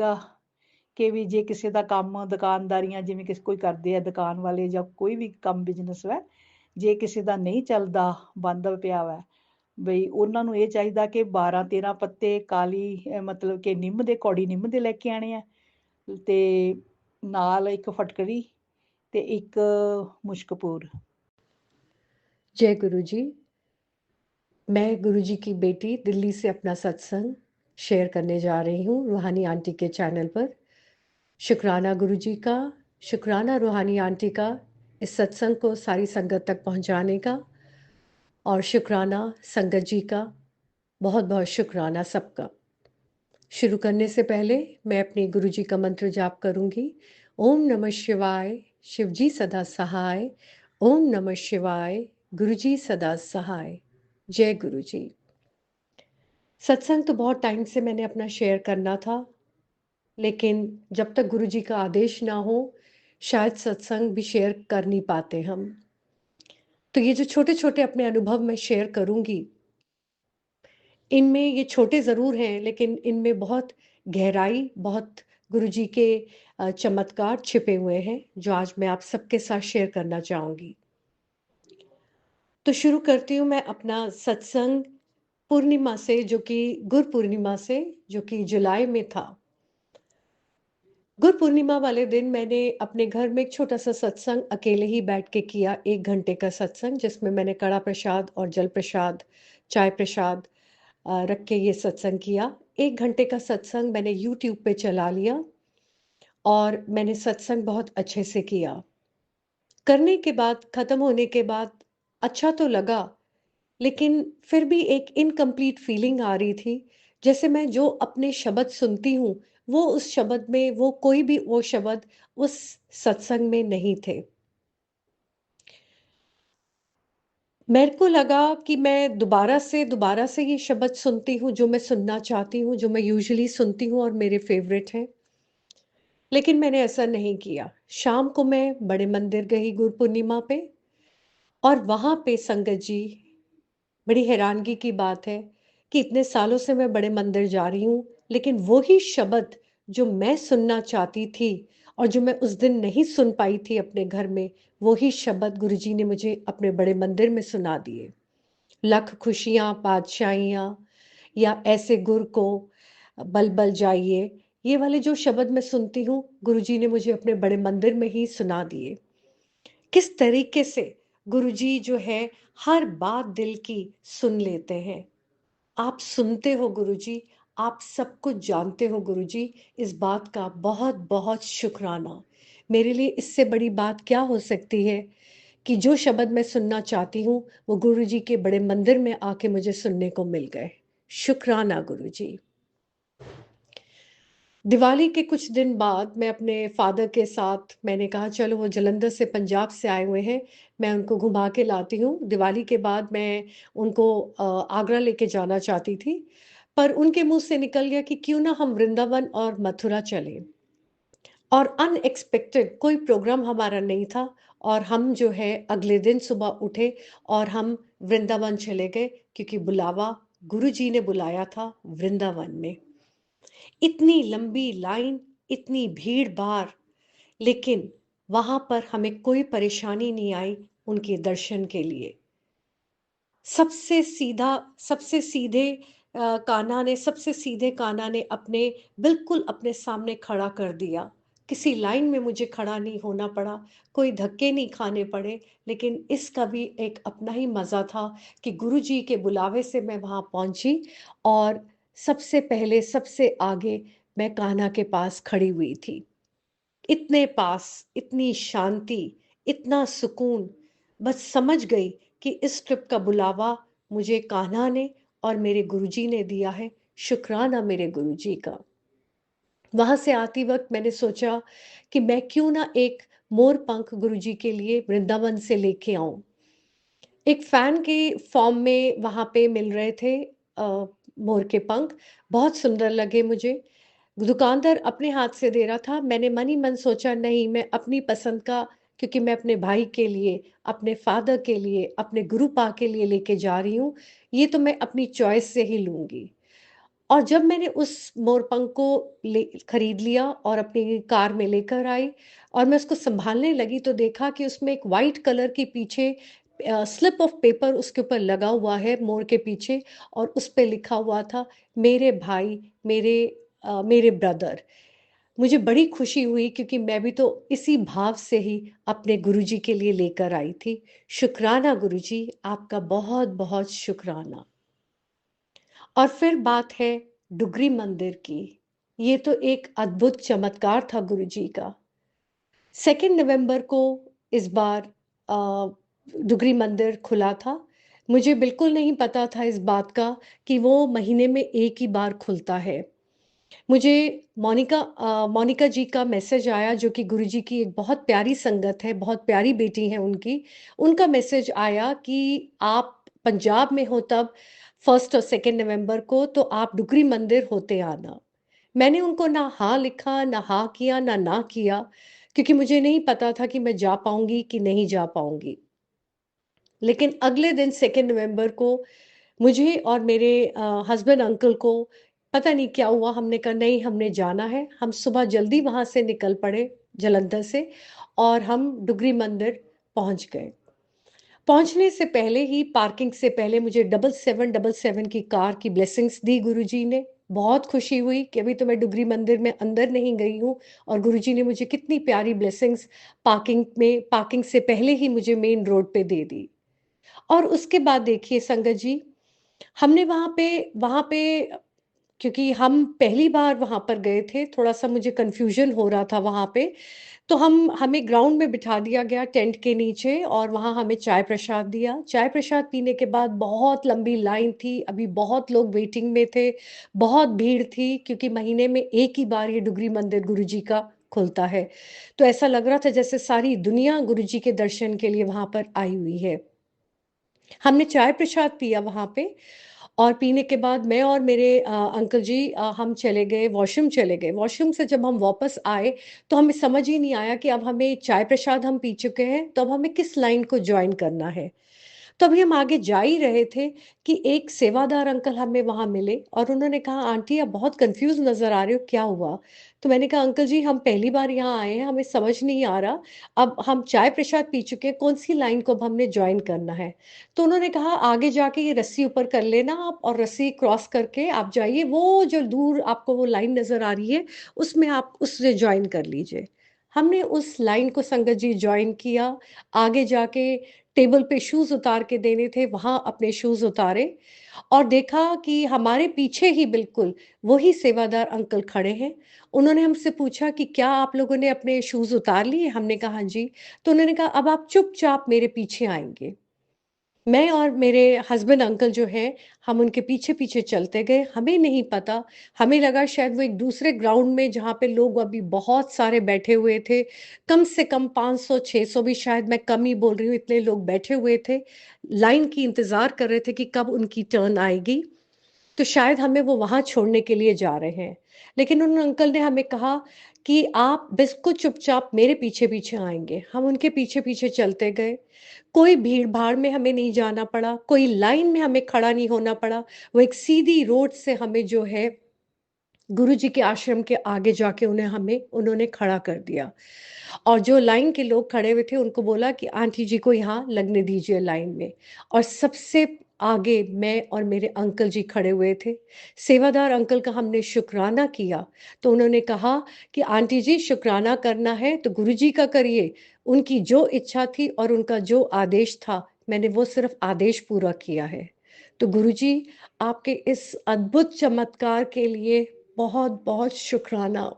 ਗਾ ਕਿ ਵੀ ਜੇ ਕਿਸੇ ਦਾ ਕੰਮ ਦੁਕਾਨਦਾਰੀਆਂ ਜਿਵੇਂ ਕਿਸੇ ਕੋਈ ਕਰਦੇ ਆ ਦੁਕਾਨ ਵਾਲੇ ਜਾਂ ਕੋਈ ਵੀ ਕੰਮ ਬਿਜ਼ਨਸ ਹੈ, ਜੇ ਕਿਸੇ ਦਾ ਨਹੀਂ ਚੱਲਦਾ, ਬੰਦ ਪਿਆ ਵਾ, ਬਈ ਉਹਨਾਂ ਨੂੰ ਇਹ ਚਾਹੀਦਾ ਕਿ 12-13 ਪੱਤੇ ਕਾਲੀ ਮਤਲਬ ਕਿ ਨਿੰਮ ਦੇ ਕੌੜੀ ਨਿੰਮ ਦੇ ਲੈ ਕੇ ਆਣੇ ਆ ਤੇ ਨਾਲ ਇੱਕ ਫਟਕੜੀ ਤੇ ਇੱਕ ਮੁਸ਼ਕਪੂਰ। जय गुरु जी। मैं गुरु जी की बेटी दिल्ली से अपना सत्संग शेयर करने जा रही हूँ रूहानी आंटी के चैनल पर। शुक्राना गुरु जी का, शुक्राना रूहानी आंटी का इस सत्संग को सारी संगत तक पहुँचाने का, और शुक्राना संगत जी का, बहुत बहुत शुक्राना सबका। शुरू करने से पहले मैं अपने गुरु जी का मंत्र जाप करूंगी। ओम नमः शिवाय, शिव जी सदा सहाय। ओम नमः शिवाय, गुरु जी सदा सहाय। जय गुरु जी। सत्संग तो बहुत टाइम से मैंने अपना शेयर करना था, लेकिन जब तक गुरु जी का आदेश ना हो शायद सत्संग भी शेयर कर नहीं पाते हम। तो ये जो छोटे छोटे अपने अनुभव मैं शेयर करूंगी, इनमें ये छोटे ज़रूर हैं लेकिन इनमें बहुत गहराई, बहुत गुरु जी के चमत्कार छिपे हुए हैं जो आज मैं आप सबके साथ शेयर करना चाहूँगी। तो शुरू करती हूँ मैं अपना सत्संग पूर्णिमा से, जो कि गुरु पूर्णिमा से, जो कि जुलाई में था। गुरु पूर्णिमा वाले दिन मैंने अपने घर में एक छोटा सा सत्संग अकेले ही बैठ के किया, 1 घंटे का सत्संग, जिसमें मैंने कड़ा प्रसाद और जल प्रसाद, चाय प्रसाद रख के ये सत्संग किया। 1 घंटे का सत्संग मैंने यूट्यूब पे चला लिया और मैंने सत्संग बहुत अच्छे से किया। करने के बाद, खत्म होने के बाद अच्छा तो लगा, लेकिन फिर भी एक इनकम्प्लीट फीलिंग आ रही थी, जैसे मैं जो अपने शब्द सुनती हूँ वो उस शब्द में, वो कोई भी वो शब्द उस सत्संग में नहीं थे। मेरे को लगा कि मैं दोबारा से ये शब्द सुनती हूँ जो मैं सुनना चाहती हूँ, जो मैं यूजुअली सुनती हूँ और मेरे फेवरेट हैं, लेकिन मैंने ऐसा नहीं किया। शाम को मैं बड़े मंदिर गई गुरु पूर्णिमा पे, और वहां पे संगत जी, बड़ी हैरानगी की बात है कि इतने सालों से मैं बड़े मंदिर जा रही हूँ, लेकिन वही शब्द जो मैं सुनना चाहती थी और जो मैं उस दिन नहीं सुन पाई थी अपने घर में, वही शब्द गुरुजी ने मुझे अपने बड़े मंदिर में सुना दिए। लख खुशियां बादशाहियां, या ऐसे गुर को बल बल जाइए, ये वाले जो शब्द मैं सुनती हूँ गुरुजी ने मुझे अपने बड़े मंदिर में ही सुना दिए। किस तरीके से गुरुजी जो है हर बात दिल की सुन लेते हैं। आप सुनते हो गुरुजी, आप सब कुछ जानते हो गुरुजी, इस बात का बहुत बहुत शुक्राना। मेरे लिए इससे बड़ी बात क्या हो सकती है कि जो शब्द मैं सुनना चाहती हूँ वो गुरुजी के बड़े मंदिर में आके मुझे सुनने को मिल गए। शुक्राना गुरुजी। दिवाली के कुछ दिन बाद मैं अपने फादर के साथ, मैंने कहा चलो, वो जलंधर से, पंजाब से आए हुए हैं, मैं उनको घुमा के लाती हूँ। दिवाली के बाद मैं उनको आगरा लेके जाना चाहती थी, पर उनके मुंह से निकल गया कि क्यों ना हम वृंदावन और मथुरा चलें। और अनएक्सपेक्टेड कोई प्रोग्राम हमारा नहीं था, और हम जो है अगले दिन सुबह उठे और हम वृंदावन चले गए, क्योंकि बुलावा गुरुजी ने बुलाया था वृंदावन में। इतनी लंबी लाइन, इतनी भीड़ भाड़, लेकिन वहां पर हमें कोई परेशानी नहीं आई उनके दर्शन के लिए। सबसे सीधा, सबसे सीधे कान्हा ने, सबसे सीधे कान्हा ने अपने, बिल्कुल अपने सामने खड़ा कर दिया। किसी लाइन में मुझे खड़ा नहीं होना पड़ा, कोई धक्के नहीं खाने पड़े, लेकिन इसका भी एक अपना ही मजा था कि गुरुजी के बुलावे से मैं वहां पहुंची, और सबसे पहले, सबसे आगे मैं कान्हा के पास खड़ी हुई थी। इतने पास, इतनी शांति, इतना सुकून। बस समझ गई कि इस ट्रिप का बुलावा मुझे कान्हा ने और मेरे गुरुजी ने दिया है। शुक्राना मेरे गुरुजी का। वहां से आती वक्त मैंने सोचा कि मैं क्यों ना एक मोर पंख गुरुजी के लिए वृंदावन से लेके आऊं। एक फैन के फॉर्म में वहां पे मिल रहे थे मोर के पंख, बहुत सुंदर लगे मुझे। दुकानदार अपने हाथ से दे रहा था, मैंने मन ही मन सोचा नहीं, मैं अपनी पसंद का, क्योंकि मैं अपने भाई के लिए, अपने फादर के लिए, अपने गुरुपा के लिए लेके जा रही हूँ, ये तो मैं अपनी चॉइस से ही लूंगी। और जब मैंने उस मोरपंख को खरीद लिया और अपनी कार में लेकर आई और मैं उसको संभालने लगी, तो देखा कि उसमें एक वाइट कलर की पीछे स्लिप ऑफ पेपर उसके ऊपर लगा हुआ है मोर के पीछे, और उस पे लिखा हुआ था, मेरे भाई, मेरे ब्रदर। मुझे बड़ी खुशी हुई, क्योंकि मैं भी तो इसी भाव से ही अपने गुरुजी के लिए लेकर आई थी। शुक्राना गुरुजी, आपका बहुत बहुत शुक्राना। और फिर बात है डुगरी मंदिर की। ये तो एक अद्भुत चमत्कार था गुरुजी का। 2 नवंबर को इस बार डुगरी मंदिर खुला था। मुझे बिल्कुल नहीं पता था इस बात का कि वो महीने में एक ही बार खुलता है। मुझे मोनिका जी का मैसेज आया, जो कि गुरुजी की एक बहुत प्यारी संगत है, बहुत प्यारी बेटी है उनकी। उनका मैसेज आया कि आप पंजाब में हो तब 1 और 2 नवंबर को, तो आप डुगरी मंदिर होते आना। मैंने उनको ना हाँ लिखा, ना हाँ किया, ना किया, क्योंकि मुझे नहीं पता था कि मैं जा पाऊंगी कि नहीं जा पाऊंगी। लेकिन अगले दिन 2 नवंबर को मुझे और मेरे हस्बैंड अंकल को पता नहीं क्या हुआ, हमने कहा नहीं, हमने जाना है। हम सुबह जल्दी वहां से निकल पड़े जलंधर से, और हम डुगरी मंदिर पहुंच गए। पहुंचने से पहले ही, पार्किंग से पहले, मुझे 7777 की कार की ब्लेसिंग्स दी गुरुजी ने। बहुत खुशी हुई कि अभी तो मैं डुगरी मंदिर में अंदर नहीं गई हूँ, और गुरुजी ने मुझे कितनी प्यारी ब्लेसिंग्स पार्किंग से पहले ही मुझे मेन रोड पे दे दी। और उसके बाद देखिए संगत जी, हमने वहाँ पे क्योंकि हम पहली बार वहाँ पर गए थे, थोड़ा-सा मुझे कन्फ्यूज़न हो रहा था वहाँ पे। तो हमें ग्राउंड में बिठा दिया गया टेंट के नीचे, और वहाँ हमें चाय प्रसाद दिया। चाय प्रसाद पीने के बाद बहुत लंबी लाइन थी, अभी बहुत लोग वेटिंग में थे, बहुत भीड़ थी, क्योंकि महीने में एक ही बार ये डुगरी मंदिर गुरुजी का खुलता है। तो ऐसा लग रहा था जैसे सारी दुनिया गुरुजी के दर्शन के लिए वहाँ पर आई हुई है। हमने चाय प्रसाद पिया वहाँ पे, और पीने के बाद मैं और मेरे अंकल जी, हम चले गए वॉशरूम, चले गए। वॉशरूम से जब हम वापस आए, तो हमें समझ ही नहीं आया कि अब हमें चाय प्रसाद हम पी चुके हैं, तो अब हमें किस लाइन को ज्वाइन करना है। तो अभी हम आगे जा ही रहे थे कि एक सेवादार अंकल हमें वहां मिले, और उन्होंने कहा, आंटी आप बहुत कंफ्यूज नजर आ रहे हो, क्या हुआ? तो मैंने कहा, अंकल जी हम पहली बार यहाँ आए हैं, हमें समझ नहीं आ रहा, अब हम चाय प्रसाद पी चुके हैं, कौन सी लाइन को अब हमने ज्वाइन करना है? तो उन्होंने कहा, आगे जाके ये रस्सी ऊपर कर लेना आप, और रस्सी क्रॉस करके आप जाइए, वो जो दूर आपको वो लाइन नजर आ रही है, उसमें आप उससे ज्वाइन कर लीजिए। हमने उस लाइन को संगत जी ज्वाइन किया। आगे जाके टेबल पे शूज उतार के देने थे, वहां अपने शूज उतारे, और देखा कि हमारे पीछे ही बिल्कुल वही सेवादार अंकल खड़े हैं। उन्होंने हमसे पूछा कि क्या आप लोगों ने अपने शूज उतार लिए? हमने कहा हाँ जी। तो उन्होंने कहा, अब आप चुपचाप मेरे पीछे आएंगे। मैं और मेरे हस्बैंड अंकल जो है, हम उनके पीछे पीछे चलते गए। हमें नहीं पता, हमें लगा शायद वो एक दूसरे ग्राउंड में, जहाँ पे लोग अभी बहुत सारे बैठे हुए थे, कम से कम 500 600 भी, शायद मैं कम ही बोल रही हूँ, इतने लोग बैठे हुए थे, लाइन की इंतजार कर रहे थे कि कब उनकी टर्न आएगी। तो शायद हमें वो वहां छोड़ने के लिए जा रहे हैं। लेकिन उन अंकल ने हमें कहा कि आप बिल्कुल चुपचाप मेरे पीछे पीछे आएंगे। हम उनके पीछे पीछे चलते गए। कोई भीड़ भाड़ में हमें नहीं जाना पड़ा, कोई लाइन में हमें खड़ा नहीं होना पड़ा। वो एक सीधी रोड से हमें जो है गुरु जी के आश्रम के आगे जाके उन्होंने खड़ा कर दिया। और जो लाइन के लोग खड़े हुए थे, उनको बोला कि आंटी जी को यहाँ लगने दीजिए लाइन में। और सबसे आगे मैं और मेरे अंकल जी खड़े हुए थे। सेवादार अंकल का हमने शुक्राना किया, तो उन्होंने कहा कि आंटी जी, शुक्राना करना है तो गुरु जी का करिए। उनकी जो इच्छा थी और उनका जो आदेश था, मैंने वो सिर्फ आदेश पूरा किया है। तो गुरु जी, आपके इस अद्भुत चमत्कार के लिए बहुत बहुत शुक्राना।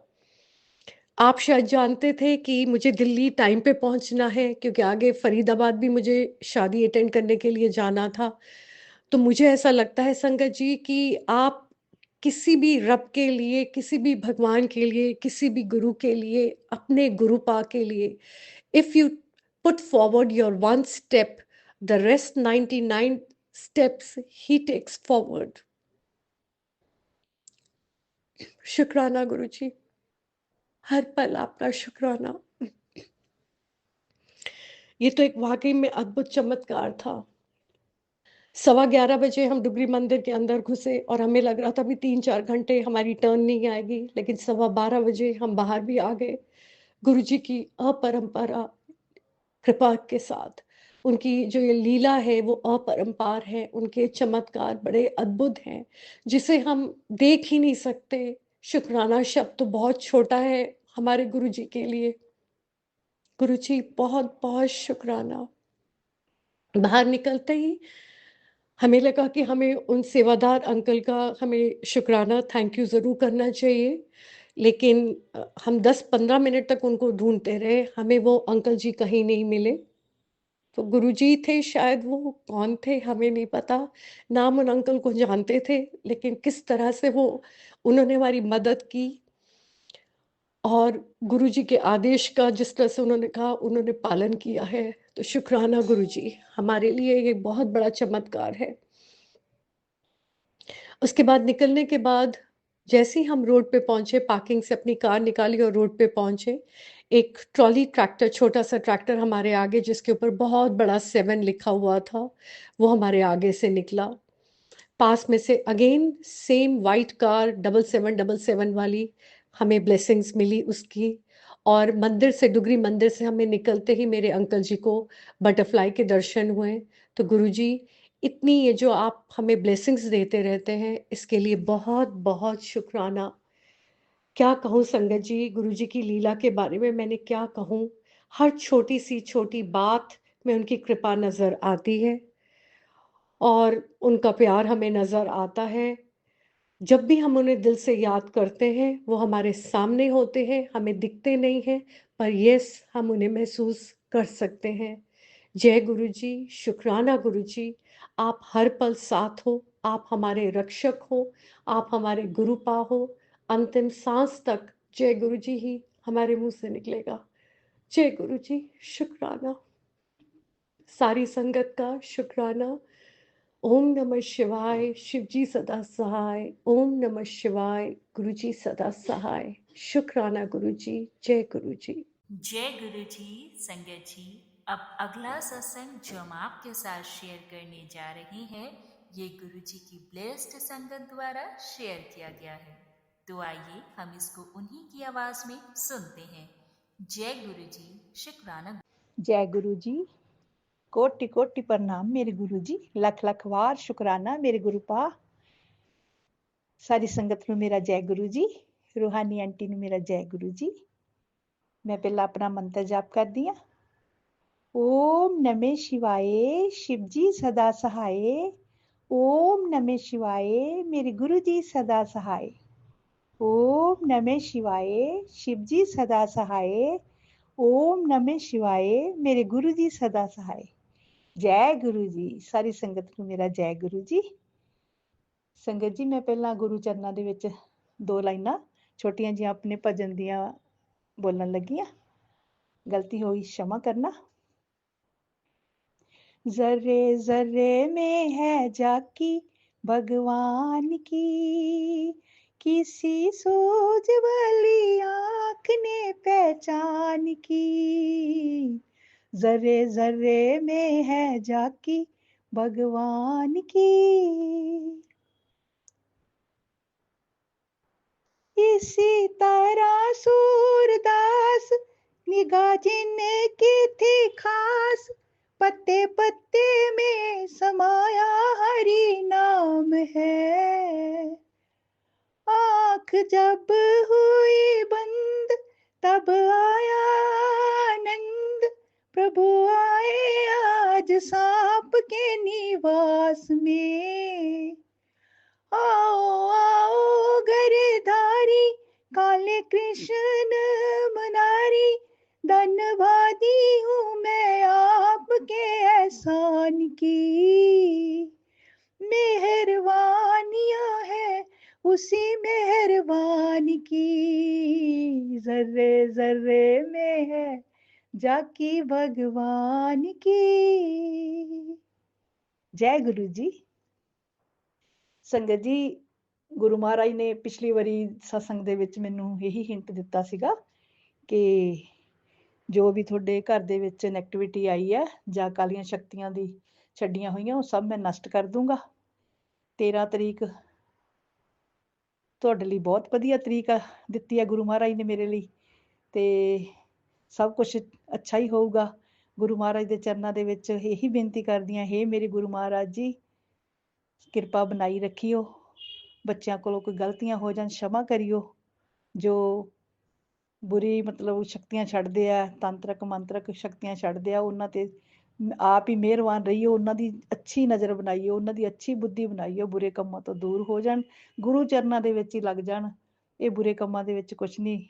आप शायद जानते थे कि मुझे दिल्ली टाइम पे पहुंचना है, क्योंकि आगे फरीदाबाद भी मुझे शादी अटेंड करने के लिए जाना था। तो मुझे ऐसा लगता है संगत जी कि आप किसी भी रब के लिए, किसी भी भगवान के लिए, किसी भी गुरु के लिए, अपने गुरुपा के लिए, if you put forward your one step, the rest 99 steps ही टेक्स फॉरवर्ड। शुक्राना गुरु जी, हर पल आपका शुक्राना। ये तो एक वाकई में अद्भुत चमत्कार था। 11:15 बजे हम डुगरी मंदिर के अंदर घुसे और हमें लग रहा था अभी 3-4 घंटे हमारी टर्न नहीं आएगी, लेकिन 12:15 बजे हम बाहर भी आ गए। गुरुजी की अपरंपरा कृपा के साथ, उनकी जो ये लीला है वो अपरंपार है, उनके चमत्कार बड़े अद्भुत हैं, जिसे हम देख ही नहीं सकते। शुकराना शब्द तो बहुत छोटा है हमारे गुरुजी के लिए। गुरुजी बहुत-बहुत शुकराना। बाहर निकलते ही हमें लगा कि हमें उन सेवादार अंकल का हमें शुकराना थैंक यू ज़रूर करना चाहिए। लेकिन हम 10-15 मिनट तक उनको ढूँढते रहे, हमें वो अंकल जी कहीं नहीं मिले। तो गुरुजी थे शायद वो, कौन थे हमें नहीं पता। नाम उन अंकल को जानते थे, लेकिन किस तरह से वो उन्होंने हमारी मदद की और गुरुजी के आदेश का जिस तरह से उन्होंने कहा, उन्होंने पालन किया है। तो शुकराना गुरुजी, हमारे लिए ये बहुत बड़ा चमत्कार है। उसके बाद निकलने के बाद जैसे ही हम रोड पे पहुँचे, पार्किंग से अपनी कार निकाली और रोड पे पहुँचे, एक ट्रॉली ट्रैक्टर, छोटा-सा ट्रैक्टर हमारे आगे जिसके ऊपर बहुत बड़ा 7 लिखा हुआ था, वो हमारे आगे से निकला। पास में से अगेन सेम व्हाइट कार 7777 वाली, हमें ब्लेसिंग्स मिली उसकी। और मंदिर से, डुगरी मंदिर से हमें निकलते ही मेरे अंकल जी को बटरफ्लाई के दर्शन हुए। तो गुरुजी, इतनी ये जो आप हमें ब्लेसिंग्स देते रहते हैं, इसके लिए बहुत-बहुत शुकराना। क्या कहूँ संगत जी, गुरुजी की लीला के बारे में मैंने क्या कहूँ? हर छोटी-सी छोटी बात में उनकी कृपा नज़र आती है और उनका प्यार हमें नज़र आता है। जब भी हम उन्हें दिल से याद करते हैं, वो हमारे सामने होते हैं, हमें दिखते नहीं हैं, पर यस, हम उन्हें महसूस कर सकते हैं। जय गुरु जी, शुकराना गुरु जी, आप हर पल साथ हो, आप हमारे रक्षक हो, आप हमारे गुरुपा हो, अंतिम साँस तक जय गुरु जी ही हमारे मुँह से निकलेगा। जय गुरु जी, शुकराना। सारी संगत का शुकराना। ओम नमः शिवाय, शिव जी सदा सहाय। ओम नमः शिवाय, गुरु जी सदा सहाय। शुकराना गुरु जी, जय गुरु जी। जय गुरु जी। संगत जी, अब अगला सत्संग जो हम आपके साथ शेयर करने जा रहे हैं, ये गुरु जी की ब्लेस्ड संगत द्वारा शेयर किया गया है। तो आइए हम इसको उन्हीं की आवाज में सुनते हैं। जय गुरु जी, शुक्राना। जय गुरु जी, कोटि कोटि प्रणाम मेरे गुरु जी, लख लख वार शुकराना मेरे गुरु पा। सारी संगत ਨੂੰ ਮੇਰਾ ਜੈ ਗੁਰੂ ਜੀ, रूहानी आंटी ਨੂੰ ਮੇਰਾ ਜੈ ਗੁਰੂ ਜੀ। मैं पहला अपना मंत्र जाप करदी हां। ओम नमः शिवाय, शिव जी सदा सहाय। ओम नमः शिवाय, मेरे गुरु जी सदा सहाय। ओम नमः शिवाय, शिव जी सदा सहाय। ओम नमः शिवाय, मेरे गुरु जी सदा सहाय। जय गुरु जी। सारी संगत ਨੂੰ ਮੇਰਾ ਜੈ ਗੁਰੂ ਜੀ। ਸੰਗਤ ਜੀ, ਮੈਂ ਪਹਿਲਾਂ ਗੁਰੂ ਚਰਨਾਂ ਦੇ ਵਿੱਚ 2 ਲਾਈਨਾਂ ਛੋਟੀਆਂ ਜਿਹੀਆਂ ਆਪਣੇ ਭਜਨ ਦੀਆਂ बोलन लगी हाँ। गलती हुई क्षमा करना। जर्रे जर्रे में है जाकी भगवान की, किसी सूझ वाली आँख ने पहचान की। जर्रे जर्रे में है जाकी भगवान की, इसी तरह सूरदास निगाह जिनकी थी खास, पत्ते पत्ते में समाया हरि नाम है। आँख जब हुई बंद तब आया आनंद, प्रभु आए आज सांप के निवास में। आओ आओ गिरधारी, काले कृष्ण मुरारी, धन्यवादी हूँ मैं आपके एहसान की। मेहरबानियाँ है उसी मेहरबान की, जर्रे जर्रे में है जाकी भगवान की। जय गुरु जी। ਸੰਗਤ ਜੀ, ਗੁਰੂ ਮਹਾਰਾਜ ਨੇ ਪਿਛਲੀ ਵਾਰੀ ਸਤਸੰਗ ਦੇ ਵਿੱਚ ਮੈਨੂੰ ਇਹੀ ਹਿੰਟ ਦਿੱਤਾ ਸੀਗਾ ਕਿ ਜੋ ਵੀ ਤੁਹਾਡੇ ਘਰ ਦੇ ਵਿੱਚ ਨੈਗੇਟਿਵਿਟੀ ਆਈ ਹੈ ਜਾਂ ਕਾਲੀਆਂ ਸ਼ਕਤੀਆਂ ਦੀ ਛੱਡੀਆਂ ਹੋਈਆਂ ਉਹ ਸਭ ਮੈਂ ਨਸ਼ਟ ਕਰ ਦੂੰਗਾ। 13 ਤਰੀਕ ਤੁਹਾਡੇ ਲਈ ਬਹੁਤ ਵਧੀਆ ਤਰੀਕ ਦਿੱਤੀ ਹੈ ਗੁਰੂ ਮਹਾਰਾਜ ਨੇ ਮੇਰੇ ਲਈ, ਤੇ ਸਭ ਕੁਝ ਅੱਛਾ ਹੀ ਹੋਊਗਾ। ਗੁਰੂ ਮਹਾਰਾਜ ਦੇ ਚਰਨਾਂ ਦੇ ਵਿੱਚ ਇਹੀ ਬੇਨਤੀ ਕਰਦੀ ਹਾਂ, ਹੇ ਮੇਰੇ ਗੁਰੂ ਮਹਾਰਾਜ ਜੀ, ਕਿਰਪਾ ਬਣਾਈ ਰੱਖਿਓ। ਬੱਚਿਆਂ ਕੋਲੋਂ ਕੋਈ ਗਲਤੀਆਂ ਹੋ ਜਾਣ क्षमा ਕਰਿਓ। ਜੋ ਬੁਰੀ ਮਤਲਬ ਸ਼ਕਤੀਆਂ ਛੱਡਦੇ ਆ, ਤੰਤਰਕ ਮੰਤਰਕ ਸ਼ਕਤੀਆਂ ਛੱਡਦੇ ਆ, ਉਹਨਾਂ ਤੇ ਆਪ ਹੀ ਮਿਹਰਬਾਨ ਰਹੀਓ। ਉਹਨਾਂ ਦੀ ਅੱਛੀ ਨਜ਼ਰ ਬਣਾਈਓ, ਉਹਨਾਂ ਦੀ ਅੱਛੀ ਬੁੱਧੀ ਬਣਾਈਓ, ਬੁਰੇ ਕੰਮਾਂ ਤੋਂ ਦੂਰ ਹੋ ਜਾਣ, ਗੁਰੂ ਚਰਨਾਂ ਦੇ ਵਿੱਚ ਹੀ ਲੱਗ ਜਾਣ। ਇਹ ਬੁਰੇ ਕੰਮਾਂ ਦੇ ਵਿੱਚ ਕੁਛ ਨਹੀਂ,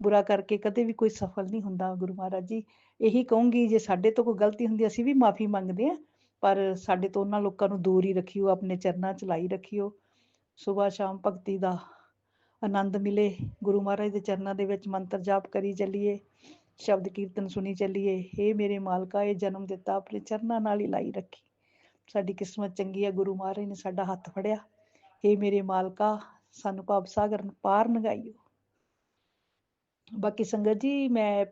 ਬੁਰਾ ਕਰਕੇ ਕਦੇ ਵੀ ਕੋਈ ਸਫਲ ਨਹੀਂ ਹੁੰਦਾ। ਗੁਰੂ ਮਹਾਰਾਜ ਜੀ ਇਹੀ ਕਹੂੰਗੀ, ਜੇ ਸਾਡੇ ਤੋਂ ਕੋਈ ਗਲਤੀ ਹੁੰਦੀ ਅਸੀਂ ਵੀ ਮਾਫੀ ਮੰਗਦੇ ਹਾਂ, ਪਰ ਸਾਡੇ ਤੋਂ ਉਹਨਾਂ ਲੋਕਾਂ ਨੂੰ ਦੂਰ ਹੀ ਰੱਖਿਓ, ਆਪਣੇ ਚਰਨਾਂ ਚ ਲਾਈ ਰੱਖਿਓ। ਸੁਬਾਹ ਸ਼ਾਮ ਭਗਤੀ ਦਾ ਆਨੰਦ ਮਿਲੇ, ਗੁਰੂ ਮਹਾਰਾਜ ਦੇ ਚਰਨਾਂ ਦੇ ਵਿੱਚ ਮੰਤਰ ਜਾਪ ਕਰੀ ਚੱਲੀਏ, ਸ਼ਬਦ ਕੀਰਤਨ ਸੁਣੀ ਚੱਲੀਏ। ਹੇ ਮੇਰੇ ਮਾਲਕਾ, ਇਹ ਜਨਮ ਦਿੱਤਾ ਆਪਣੇ ਚਰਨਾਂ ਨਾਲ ਹੀ ਲਾਈ ਰੱਖੀ। ਸਾਡੀ ਕਿਸਮਤ ਚੰਗੀ ਹੈ, ਗੁਰੂ ਮਹਾਰਾਜ ਨੇ ਸਾਡਾ ਹੱਥ ਫੜਿਆ। ਹੇ ਮੇਰੇ ਮਾਲਕਾ, ਸਾਨੂੰ ਭਵ ਸਾਗਰ ਪਾਰ ਲੰਘਾਈਓ। ਬਾਕੀ ਸੰਗਤ ਜੀ, ਮੈਂ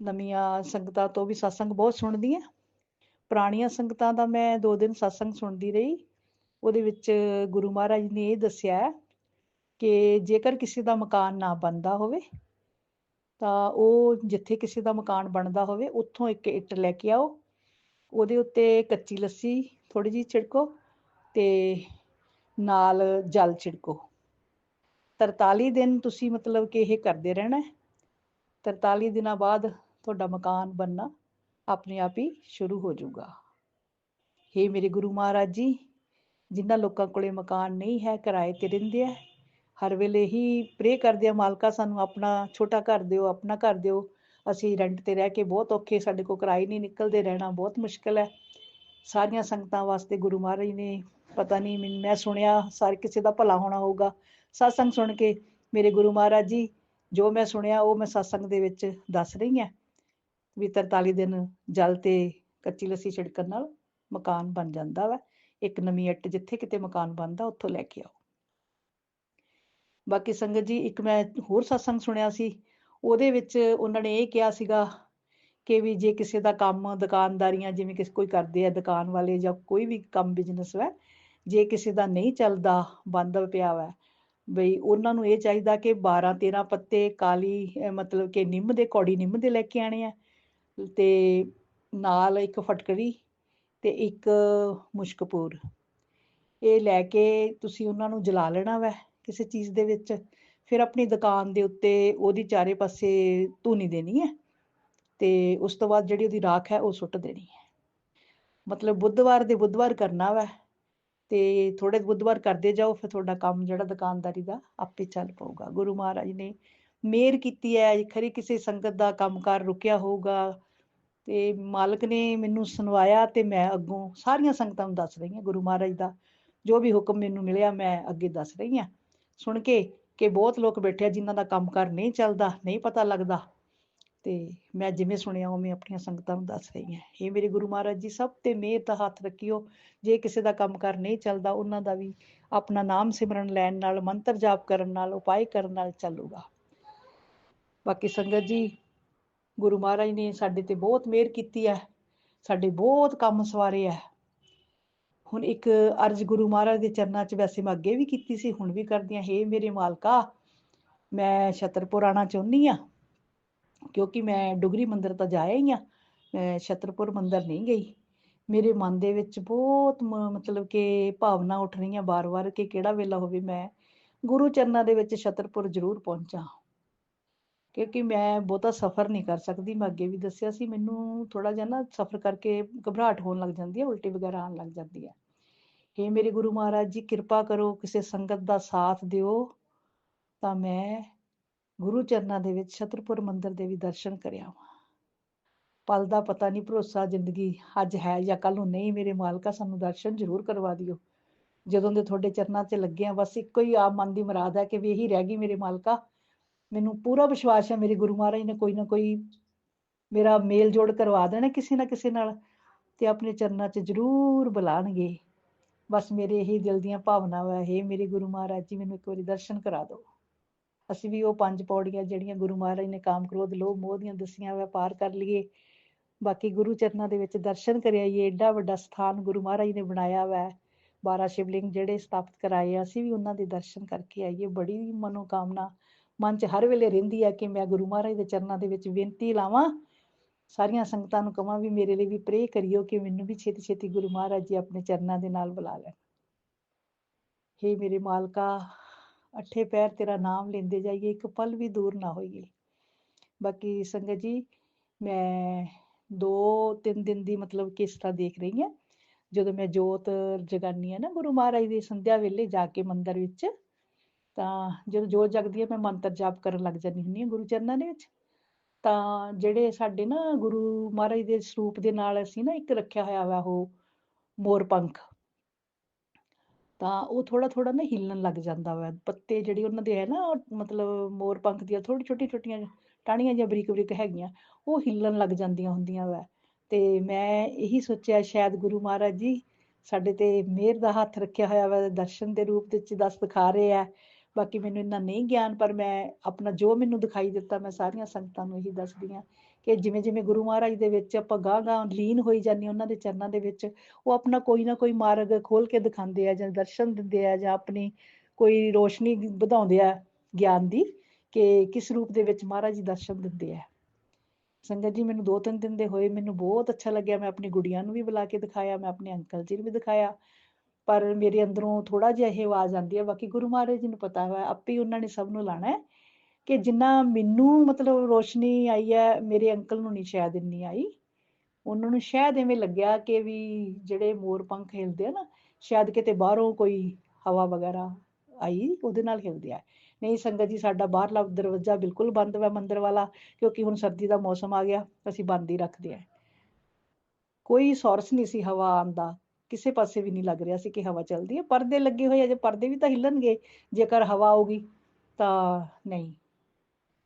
ਨਵੀਆਂ ਸੰਗਤਾਂ ਤੋਂ ਵੀ ਸਤਸੰਗ ਬਹੁਤ ਸੁਣਦੀ ਹਾਂ। ਪੁਰਾਣੀਆਂ ਸੰਗਤਾਂ ਦਾ ਮੈਂ 2 ਦਿਨ ਸਤਸੰਗ ਸੁਣਦੀ ਰਹੀ। ਉਹਦੇ ਵਿੱਚ ਗੁਰੂ ਮਹਾਰਾਜ ਨੇ ਇਹ ਦੱਸਿਆ ਕਿ ਜੇਕਰ ਕਿਸੇ ਦਾ ਮਕਾਨ ਨਾ ਬਣਦਾ ਹੋਵੇ ਤਾਂ ਉਹ ਜਿੱਥੇ ਕਿਸੇ ਦਾ ਮਕਾਨ ਬਣਦਾ ਹੋਵੇ ਉੱਥੋਂ ਇੱਕ ਇੱਟ ਲੈ ਕੇ ਆਓ, ਉਹਦੇ ਉੱਤੇ ਕੱਚੀ ਲੱਸੀ ਥੋੜੀ ਜਿਹੀ ਛਿੜਕੋ ਤੇ ਨਾਲ ਜਲ ਛਿੜਕੋ। 43 ਦਿਨ ਤੁਸੀਂ ਮਤਲਬ ਕਿ ਇਹ ਕਰਦੇ ਰਹਿਣਾ। 43 ਦਿਨਾਂ ਬਾਅਦ ਤੁਹਾਡਾ ਮਕਾਨ ਬਣਨਾ ਆਪਣੇ ਆਪ ਹੀ ਸ਼ੁਰੂ ਹੋ ਜਾਊਗਾ। ਹੇ ਮੇਰੇ ਗੁਰੂ ਮਹਾਰਾਜ ਜੀ, ਜਿਨ੍ਹਾਂ ਲੋਕਾਂ ਕੋਲੇ ਮਕਾਨ ਨਹੀਂ ਹੈ, ਕਿਰਾਏ ਤੇ ਰਹਿੰਦੇ ਆ, ਹਰ ਵੇਲੇ ਹੀ ਪ੍ਰੇ ਕਰਦੇ ਆ, ਮਾਲਕਾ ਸਾਨੂੰ ਆਪਣਾ ਛੋਟਾ ਘਰ ਦਿਓ, ਆਪਣਾ ਘਰ ਦਿਓ। ਅਸੀਂ ਰੈਂਟ ਤੇ ਰਹਿ ਕੇ ਬਹੁਤ ਔਖੇ, ਸਾਡੇ ਕੋਲ ਕਿਰਾਏ ਨਹੀਂ ਨਿਕਲਦੇ, ਰਹਿਣਾ ਬਹੁਤ ਮੁਸ਼ਕਿਲ ਹੈ। ਸਾਰੀਆਂ ਸੰਗਤਾਂ ਵਾਸਤੇ ਗੁਰੂ ਮਹਾਰਾਜ ਨੇ ਪਤਾ ਨਹੀਂ, ਮੈਂ ਸੁਣਿਆ ਸਾਰੇ ਕਿਸੇ ਦਾ ਭਲਾ ਹੋਣਾ ਹੋਊਗਾ ਸਤਸੰਗ ਸੁਣ ਕੇ। ਮੇਰੇ ਗੁਰੂ ਮਹਾਰਾਜ ਜੀ, ਜੋ ਮੈਂ ਸੁਣਿਆ ਉਹ ਮੈਂ ਸਤਸੰਗ ਦੇ ਵਿੱਚ ਦੱਸ ਰਹੀ ਹਾਂ ਵੀ 43 ਦਿਨ ਜਲ ਤੇ ਕੱਚੀ ਲੱਸੀ ਛਿੜਕਣ ਨਾਲ ਮਕਾਨ ਬਣ ਜਾਂਦਾ ਵਾ। ਇੱਕ ਨਵੀਂ ਇੱਟ ਜਿੱਥੇ ਕਿਤੇ ਮਕਾਨ ਬਣਦਾ ਉੱਥੋਂ ਲੈ ਕੇ ਆਓ। ਬਾਕੀ ਸੰਗਤ ਜੀ, ਇੱਕ ਮੈਂ ਹੋਰ ਸਤਸੰਗ ਸੁਣਿਆ ਸੀ, ਉਹਦੇ ਵਿੱਚ ਉਹਨਾਂ ਨੇ ਇਹ ਕਿਹਾ ਸੀਗਾ ਕਿ ਵੀ ਜੇ ਕਿਸੇ ਦਾ ਕੰਮ ਦੁਕਾਨਦਾਰੀਆਂ ਜਿਵੇਂ ਕਿਸੇ ਕੋਈ ਕਰਦੇ ਆ, ਦੁਕਾਨ ਵਾਲੇ ਜਾਂ ਕੋਈ ਵੀ ਕੰਮ ਬਿਜ਼ਨਸ ਹੈ, ਜੇ ਕਿਸੇ ਦਾ ਨਹੀਂ ਚੱਲਦਾ, ਬੰਦ ਪਿਆ ਵਾ, ਬਈ ਉਹਨਾਂ ਨੂੰ ਇਹ ਚਾਹੀਦਾ ਕਿ 12-13 ਪੱਤੇ ਕਾਲੀ ਮਤਲਬ ਕਿ ਨਿੰਮ ਦੇ, ਕੌੜੀ ਨਿੰਮ ਦੇ ਲੈ ਕੇ ਆਣੇ ਆ, ਤੇ ਨਾਲ ਇੱਕ ਫਟਕੜੀ ਤੇ ਇੱਕ ਮੁਸ਼ਕਪੂਰ। ਇਹ ਲੈ ਕੇ ਤੁਸੀਂ ਉਹਨਾਂ ਨੂੰ ਜਲਾ ਲੈਣਾ ਵਾ ਕਿਸੇ ਚੀਜ਼ ਦੇ ਵਿੱਚ। ਫਿਰ ਆਪਣੀ ਦੁਕਾਨ ਦੇ ਉੱਤੇ ਉਹਦੀ ਚਾਰੇ ਪਾਸੇ ਧੂਣੀ ਦੇਣੀ ਹੈ ਤੇ ਉਸ ਤੋਂ ਬਾਅਦ ਜਿਹੜੀ ਉਹਦੀ ਰਾਖ ਹੈ ਉਹ ਸੁੱਟ ਦੇਣੀ ਹੈ। ਮਤਲਬ ਬੁੱਧਵਾਰ ਦੇ ਬੁੱਧਵਾਰ ਕਰਨਾ ਵਾ, ਤੇ ਥੋੜੇ ਬੁੱਧਵਾਰ ਕਰਦੇ ਜਾਓ, ਫਿਰ ਤੁਹਾਡਾ ਕੰਮ ਜਿਹੜਾ ਦੁਕਾਨਦਾਰੀ ਦਾ ਆਪੇ ਚੱਲ ਪਊਗਾ। ਗੁਰੂ ਮਹਾਰਾਜ ਨੇ ਮਿਹਰ ਕੀਤੀ ਹੈ, ਖਰੇ ਕਿਸੇ ਸੰਗਤ ਦਾ ਕੰਮਕਾਰ ਰੁਕਿਆ ਹੋਊਗਾ ਤੇ ਮਾਲਕ ਨੇ ਮੈਨੂੰ ਸੁਣਵਾਇਆ, ਤੇ ਮੈਂ ਅੱਗੋਂ ਸਾਰੀਆਂ ਸੰਗਤਾਂ ਨੂੰ ਦੱਸ ਰਹੀ ਹਾਂ ਗੁਰੂ ਮਹਾਰਾਜ ਦਾ ਜੋ ਵੀ ਹੁਕਮ ਮੈਨੂੰ ਮਿਲਿਆ, ਮੈਂ ਅੱਗੇ ਦੱਸ ਰਹੀ ਹਾਂ ਸੁਣ ਕੇ ਕਿ ਬਹੁਤ ਲੋਕ ਬੈਠੇ ਆ ਜਿਨ੍ਹਾਂ ਦਾ ਕੰਮਕਾਰ ਨਹੀਂ ਚੱਲਦਾ, ਨਹੀਂ ਪਤਾ ਲੱਗਦਾ, ਤੇ ਮੈਂ ਜਿਵੇਂ ਸੁਣਿਆ ਉਵੇਂ ਆਪਣੀਆਂ ਸੰਗਤਾਂ ਨੂੰ ਦੱਸ ਰਹੀ ਹਾਂ। ਇਹ ਮੇਰੇ ਗੁਰੂ ਮਹਾਰਾਜ ਜੀ ਸਭ ਤੇ ਮਿਹਰ ਦਾ ਹੱਥ ਰੱਖਿਓ। ਜੇ ਕਿਸੇ ਦਾ ਕੰਮਕਾਰ ਨਹੀਂ ਚੱਲਦਾ, ਉਹਨਾਂ ਦਾ ਵੀ ਆਪਣਾ ਨਾਮ ਸਿਮਰਨ ਲੈਣ ਨਾਲ, ਮੰਤਰ ਜਾਪ ਕਰਨ ਨਾਲ, ਉਪਾਏ ਕਰਨ ਨਾਲ ਚੱਲੂਗਾ। ਬਾਕੀ ਸੰਗਤ ਜੀ, ਗੁਰੂ ਮਹਾਰਾਜ ਨੇ ਸਾਡੇ ਤੇ ਬਹੁਤ ਮਿਹਰ ਕੀਤੀ ਹੈ, ਸਾਡੇ ਬਹੁਤ ਕੰਮ ਸਵਾਰੇ ਹੈ। ਹੁਣ ਇੱਕ ਅਰਜ਼ ਗੁਰੂ ਮਹਾਰਾਜ ਦੇ ਚਰਨਾਂ 'ਚ ਵੈਸੇ ਮੈਂ ਅੱਗੇ ਵੀ ਕੀਤੀ ਸੀ, ਹੁਣ ਵੀ ਕਰਦੀ ਹਾਂ। ਹੇ ਮੇਰੇ ਮਾਲਕਾ, ਮੈਂ ਛਤਰਪੁਰ ਆਉਣਾ ਚਾਹੁੰਦੀ ਹਾਂ, ਕਿਉਂਕਿ ਮੈਂ ਡੁਗਰੀ ਮੰਦਿਰ ਤਾਂ ਜਾਇਆ ਹੀ ਹਾਂ, ਮੈਂ ਛਤਰਪੁਰ ਮੰਦਿਰ ਨਹੀਂ ਗਈ। ਮੇਰੇ ਮਨ ਦੇ ਵਿੱਚ ਬਹੁਤ ਮਤਲਬ ਕਿ ਭਾਵਨਾ ਉੱਠ ਰਹੀਆਂ ਵਾਰ-ਵਾਰ ਕਿ ਕਿਹੜਾ ਵੇਲਾ ਹੋਵੇ ਮੈਂ ਗੁਰੂ ਚਰਨਾਂ ਦੇ ਵਿੱਚ ਛਤਰਪੁਰ ਜ਼ਰੂਰ ਪਹੁੰਚਾਂ, ਕਿਉਂਕਿ ਮੈਂ ਬਹੁਤਾ ਸਫ਼ਰ ਨਹੀਂ ਕਰ ਸਕਦੀ। ਮੈਂ ਅੱਗੇ ਵੀ ਦੱਸਿਆ ਸੀ, ਮੈਨੂੰ ਥੋੜਾ ਜਿਹਾ ਨਾ ਸਫ਼ਰ ਕਰਕੇ ਘਬਰਾਹਟ ਹੋਣ ਲੱਗ ਜਾਂਦੀ ਹੈ, ਉਲਟੀ ਵਗੈਰਾ ਆਉਣ ਲੱਗ ਜਾਂਦੀ ਹੈ। ਹੇ ਮੇਰੇ ਗੁਰੂ ਮਹਾਰਾਜ ਜੀ, ਕਿਰਪਾ ਕਰੋ, ਕਿਸੇ ਸੰਗਤ ਦਾ ਸਾਥ ਦਿਓ ਤਾਂ ਮੈਂ ਗੁਰੂ ਚਰਨਾਂ ਦੇ ਵਿੱਚ ਛਤਰਪੁਰ ਮੰਦਿਰ ਦੇ ਵੀ ਦਰਸ਼ਨ ਕਰ ਆਵਾਂ। ਪਲ ਦਾ ਪਤਾ ਨਹੀਂ, ਭਰੋਸਾ ਜ਼ਿੰਦਗੀ ਅੱਜ ਹੈ ਜਾਂ ਕੱਲ ਨੂੰ ਨਹੀਂ। ਮੇਰੇ ਮਾਲਕਾ, ਸਾਨੂੰ ਦਰਸ਼ਨ ਜ਼ਰੂਰ ਕਰਵਾ ਦਿਓ। ਜਦੋਂ ਦੇ ਤੁਹਾਡੇ ਚਰਨਾਂ 'ਚ ਲੱਗੇ ਆ, ਬਸ ਇੱਕੋ ਹੀ ਆਪ ਮਨ ਦੀ ਮੁਰਾਦ ਹੈ ਕਿ ਵੀ ਇਹੀ ਰਹਿ ਗਈ ਮੇਰੇ ਮਾਲਕਾ। ਮੈਨੂੰ ਪੂਰਾ ਵਿਸ਼ਵਾਸ ਹੈ ਮੇਰੇ ਗੁਰੂ ਮਹਾਰਾਜ ਨੇ ਕੋਈ ਨਾ ਕੋਈ ਮੇਰਾ ਮੇਲ ਜੋੜ ਕਰਵਾ ਦੇਣਾ ਕਿਸੇ ਨਾ ਕਿਸੇ ਨਾਲ, ਤੇ ਆਪਣੇ ਚਰਨਾਂ 'ਚ ਜ਼ਰੂਰ ਬੁਲਾਣਗੇ। ਬਸ ਮੇਰੇ ਇਹੀ ਦਿਲ ਦੀਆਂ ਭਾਵਨਾਵਾਂ ਹੈ। ਮੇਰੇ ਗੁਰੂ ਮਹਾਰਾਜ ਜੀ, ਮੈਨੂੰ ਇੱਕ ਵਾਰੀ ਦਰਸ਼ਨ ਕਰਾ ਦਿਓ। ਅਸੀਂ ਵੀ ਉਹ 5 ਪੌੜੀਆਂ ਜਿਹੜੀਆਂ ਗੁਰੂ ਮਹਾਰਾਜ ਨੇ ਕਾਮ, ਕ੍ਰੋਧ, ਲੋਭ, ਮੋਹ ਦੀਆਂ ਦੱਸੀਆਂ ਵਾ ਪਾਰ ਕਰ ਲਈਏ। ਬਾਕੀ ਗੁਰੂ ਚਰਨਾਂ ਦੇ ਵਿੱਚ ਦਰਸ਼ਨ ਕਰ ਆਈਏ। ਏਡਾ ਵੱਡਾ ਸਥਾਨ ਗੁਰੂ ਮਹਾਰਾਜ ਨੇ ਬਣਾਇਆ ਵਾ, 12 ਸ਼ਿਵਲਿੰਗ ਜਿਹੜੇ ਸਥਾਪਿਤ ਕਰਾਏ ਆ, ਅਸੀਂ ਵੀ ਉਹਨਾਂ ਦੇ ਦਰਸ਼ਨ ਕਰਕੇ ਆਈਏ। ਬੜੀ ਮਨੋਕਾਮਨਾ ਮਨ 'ਚ ਹਰ ਵੇਲੇ ਰਹਿੰਦੀ ਆ ਕਿ ਮੈਂ ਗੁਰੂ ਮਹਾਰਾਜ ਦੇ ਚਰਨਾਂ ਦੇ ਵਿੱਚ ਬੇਨਤੀ ਲਾਵਾਂ, ਸਾਰੀਆਂ ਸੰਗਤਾਂ ਨੂੰ ਕਵਾਂ ਵੀ ਮੇਰੇ ਲਈ ਵੀ ਪ੍ਰੇ ਕਰਿਓ ਕਿ ਮੈਨੂੰ ਵੀ ਛੇਤੀ ਛੇਤੀ ਗੁਰੂ ਮਹਾਰਾਜ ਜੀ ਆਪਣੇ ਚਰਨਾਂ ਦੇ ਨਾਲ ਬੁਲਾ ਲੈਣ। ਹੇ ਮੇਰੇ ਮਾਲਕਾ, ਅੱਠੇ ਪੈਰ ਤੇਰਾ ਨਾਮ ਲੈਂਦੇ ਜਾਈਏ, ਇੱਕ ਪਲ ਵੀ ਦੂਰ ਨਾ ਹੋਈਏ। ਬਾਕੀ ਸੰਗਤ ਜੀ, ਮੈਂ 2-3 ਦਿਨ ਦੀ ਮਤਲਬ ਕਿਸ ਤਰ੍ਹਾਂ ਦੇਖ ਰਹੀ ਹਾਂ, ਜਦੋਂ ਮੈਂ ਜੋਤ ਜਗਾਨੀ ਆ ਨਾ ਗੁਰੂ ਮਹਾਰਾਜ ਦੀ ਸੰਧਿਆ ਵੇਲੇ ਜਾ ਕੇ ਮੰਦਿਰ ਵਿੱਚ, ਤਾਂ ਜਦੋਂ ਜੋਤ ਜਗਦੀ ਹੈ ਮੈਂ ਮੰਤਰ ਜਾਪ ਕਰਨ ਲੱਗ ਜਾਂਦੀ ਹੁੰਦੀ ਹਾਂ ਗੁਰੂ ਚਰਨਾਂ ਦੇ ਵਿੱਚ। ਤਾਂ ਜਿਹੜੇ ਸਾਡੇ ਨਾ ਗੁਰੂ ਮਹਾਰਾਜ ਦੇ ਸਰੂਪ ਦੇ ਨਾਲ ਅਸੀਂ ਨਾ ਇੱਕ ਰੱਖਿਆ ਹੋਇਆ ਵਾ ਉਹ ਮੋਰ ਪੰਖ, ਤਾਂ ਉਹ ਥੋੜਾ ਥੋੜਾ ਨਾ ਹਿੱਲਣ ਲੱਗ ਜਾਂਦਾ ਵਾ। ਪੱਤੇ ਜਿਹੜੇ ਉਹਨਾਂ ਦੇ ਹੈ ਨਾ, ਮਤਲਬ ਮੋਰ ਪੰਖ ਦੀਆਂ ਥੋੜੀ ਛੋਟੀਆਂ ਟਾਹਣੀਆਂ ਜਿਹੀਆਂ ਬਰੀਕ ਬਰੀਕ ਹੈਗੀਆਂ, ਉਹ ਹਿੱਲਣ ਲੱਗ ਜਾਂਦੀਆਂ ਹੁੰਦੀਆਂ ਵਾ। ਤੇ ਮੈਂ ਇਹੀ ਸੋਚਿਆ ਸ਼ਾਇਦ ਗੁਰੂ ਮਹਾਰਾਜ ਜੀ ਸਾਡੇ ਤੇ ਮਿਹਰ ਦਾ ਹੱਥ ਰੱਖਿਆ ਹੋਇਆ ਵਾ, ਦਰਸ਼ਨ ਦੇ ਰੂਪ ਵਿੱਚ ਦੱਸ ਦਿਖਾ ਰਹੇ ਆ। ਬਾਕੀ ਮੈਨੂੰ ਇੰਨਾ ਨਹੀਂ ਗਿਆਨ, ਪਰ ਮੈਂ ਆਪਣਾ ਜੋ ਮੈਨੂੰ ਦਿਖਾਈ ਦਿੱਤਾ ਮੈਂ ਸਾਰੀਆਂ ਸੰਗਤਾਂ ਨੂੰ ਇਹੀ ਦੱਸਦੀ ਹਾਂ ਕਿ ਜਿਵੇਂ ਜਿਵੇਂ ਗੁਰੂ ਮਹਾਰਾਜ ਦੇ ਵਿੱਚ ਆਪਾਂ ਗਾਂਹ ਗਾਂਹ ਲੀਨ ਹੋਈ ਜਾਂਦੇ ਉਹਨਾਂ ਦੇ ਚਰਨਾਂ ਦੇ ਵਿੱਚ, ਉਹ ਆਪਣਾ ਕੋਈ ਨਾ ਕੋਈ ਮਾਰਗ ਖੋਲ ਕੇ ਦਿਖਾਉਂਦੇ ਆ, ਜਾਂ ਦਰਸ਼ਨ ਦਿੰਦੇ ਆ, ਜਾਂ ਆਪਣੀ ਕੋਈ ਰੋਸ਼ਨੀ ਵਧਾਉਂਦੇ ਆ ਗਿਆਨ ਦੀ, ਕਿ ਕਿਸ ਰੂਪ ਦੇ ਵਿੱਚ ਮਹਾਰਾਜ ਜੀ ਦਰਸ਼ਨ ਦਿੰਦੇ ਆ। ਸੰਗਤ ਜੀ, ਮੈਨੂੰ 2-3 ਦਿਨ ਦੇ ਹੋਏ, ਮੈਨੂੰ ਬਹੁਤ ਅੱਛਾ ਲੱਗਿਆ। ਮੈਂ ਆਪਣੀ ਗੁੜੀਆਂ ਨੂੰ ਵੀ ਬੁਲਾ ਕੇ ਦਿਖਾਇਆ, ਮੈਂ ਆਪਣੇ ਅੰਕਲ ਜੀ ਨੂੰ ਵੀ ਦਿਖਾਇਆ, ਪਰ ਮੇਰੇ ਅੰਦਰੋਂ ਥੋੜਾ ਜਿਹਾ ਇਹ ਆਵਾਜ਼ ਆਉਂਦੀ ਹੈ। ਬਾਕੀ ਗੁਰੂ ਮਹਾਰਾਜ ਜੀ ਨੂੰ ਪਤਾ ਹੈ, ਆਪੇ ਹੀ ਉਹਨਾਂ ਨੇ ਸਭ ਨੂੰ ਲਾਣਾ ਹੈ, ਕਿ ਜਿੰਨਾ ਮੈਨੂੰ ਮਤਲਬ ਰੋਸ਼ਨੀ ਆਈ ਹੈ, ਮੇਰੇ ਅੰਕਲ ਨੂੰ ਨਹੀਂ ਸ਼ਾਇਦ ਇੰਨੀ ਆਈ। ਉਹਨਾਂ ਨੂੰ ਸ਼ਾਇਦ ਐਵੇਂ ਲੱਗਿਆ ਕਿ ਵੀ ਜਿਹੜੇ ਮੋਰ ਪੰਖ ਹਿਲਦੇ ਆ ਨਾ, ਸ਼ਾਇਦ ਕਿਤੇ ਬਾਹਰੋਂ ਕੋਈ ਹਵਾ ਵਗੈਰਾ ਆਈ ਉਹਦੇ ਨਾਲ ਹਿਲਦੇ ਆ। ਨਹੀਂ ਸੰਗਤ ਜੀ, ਸਾਡਾ ਬਾਹਰਲਾ ਦਰਵਾਜ਼ਾ ਬਿਲਕੁਲ ਬੰਦ ਵਾ ਮੰਦਿਰ ਵਾਲਾ, ਕਿਉਂਕਿ ਹੁਣ ਸਰਦੀ ਦਾ ਮੌਸਮ ਆ ਗਿਆ, ਅਸੀਂ ਬੰਦ ਹੀ ਰੱਖਦੇ ਆ। ਕੋਈ ਸੋਰਸ ਨਹੀਂ ਸੀ ਹਵਾ ਆਉਣ ਦਾ, ਕਿਸੇ ਪਾਸੇ ਵੀ ਨਹੀਂ ਲੱਗ ਰਿਹਾ ਸੀ ਕਿ ਹਵਾ ਚੱਲਦੀ ਹੈ। ਪਰਦੇ ਲੱਗੇ ਹੋਏ ਆ, ਜੇ ਪਰਦੇ ਵੀ ਤਾਂ ਹਿੱਲਣਗੇ ਜੇਕਰ ਹਵਾ ਆਊਗੀ, ਤਾਂ ਨਹੀਂ।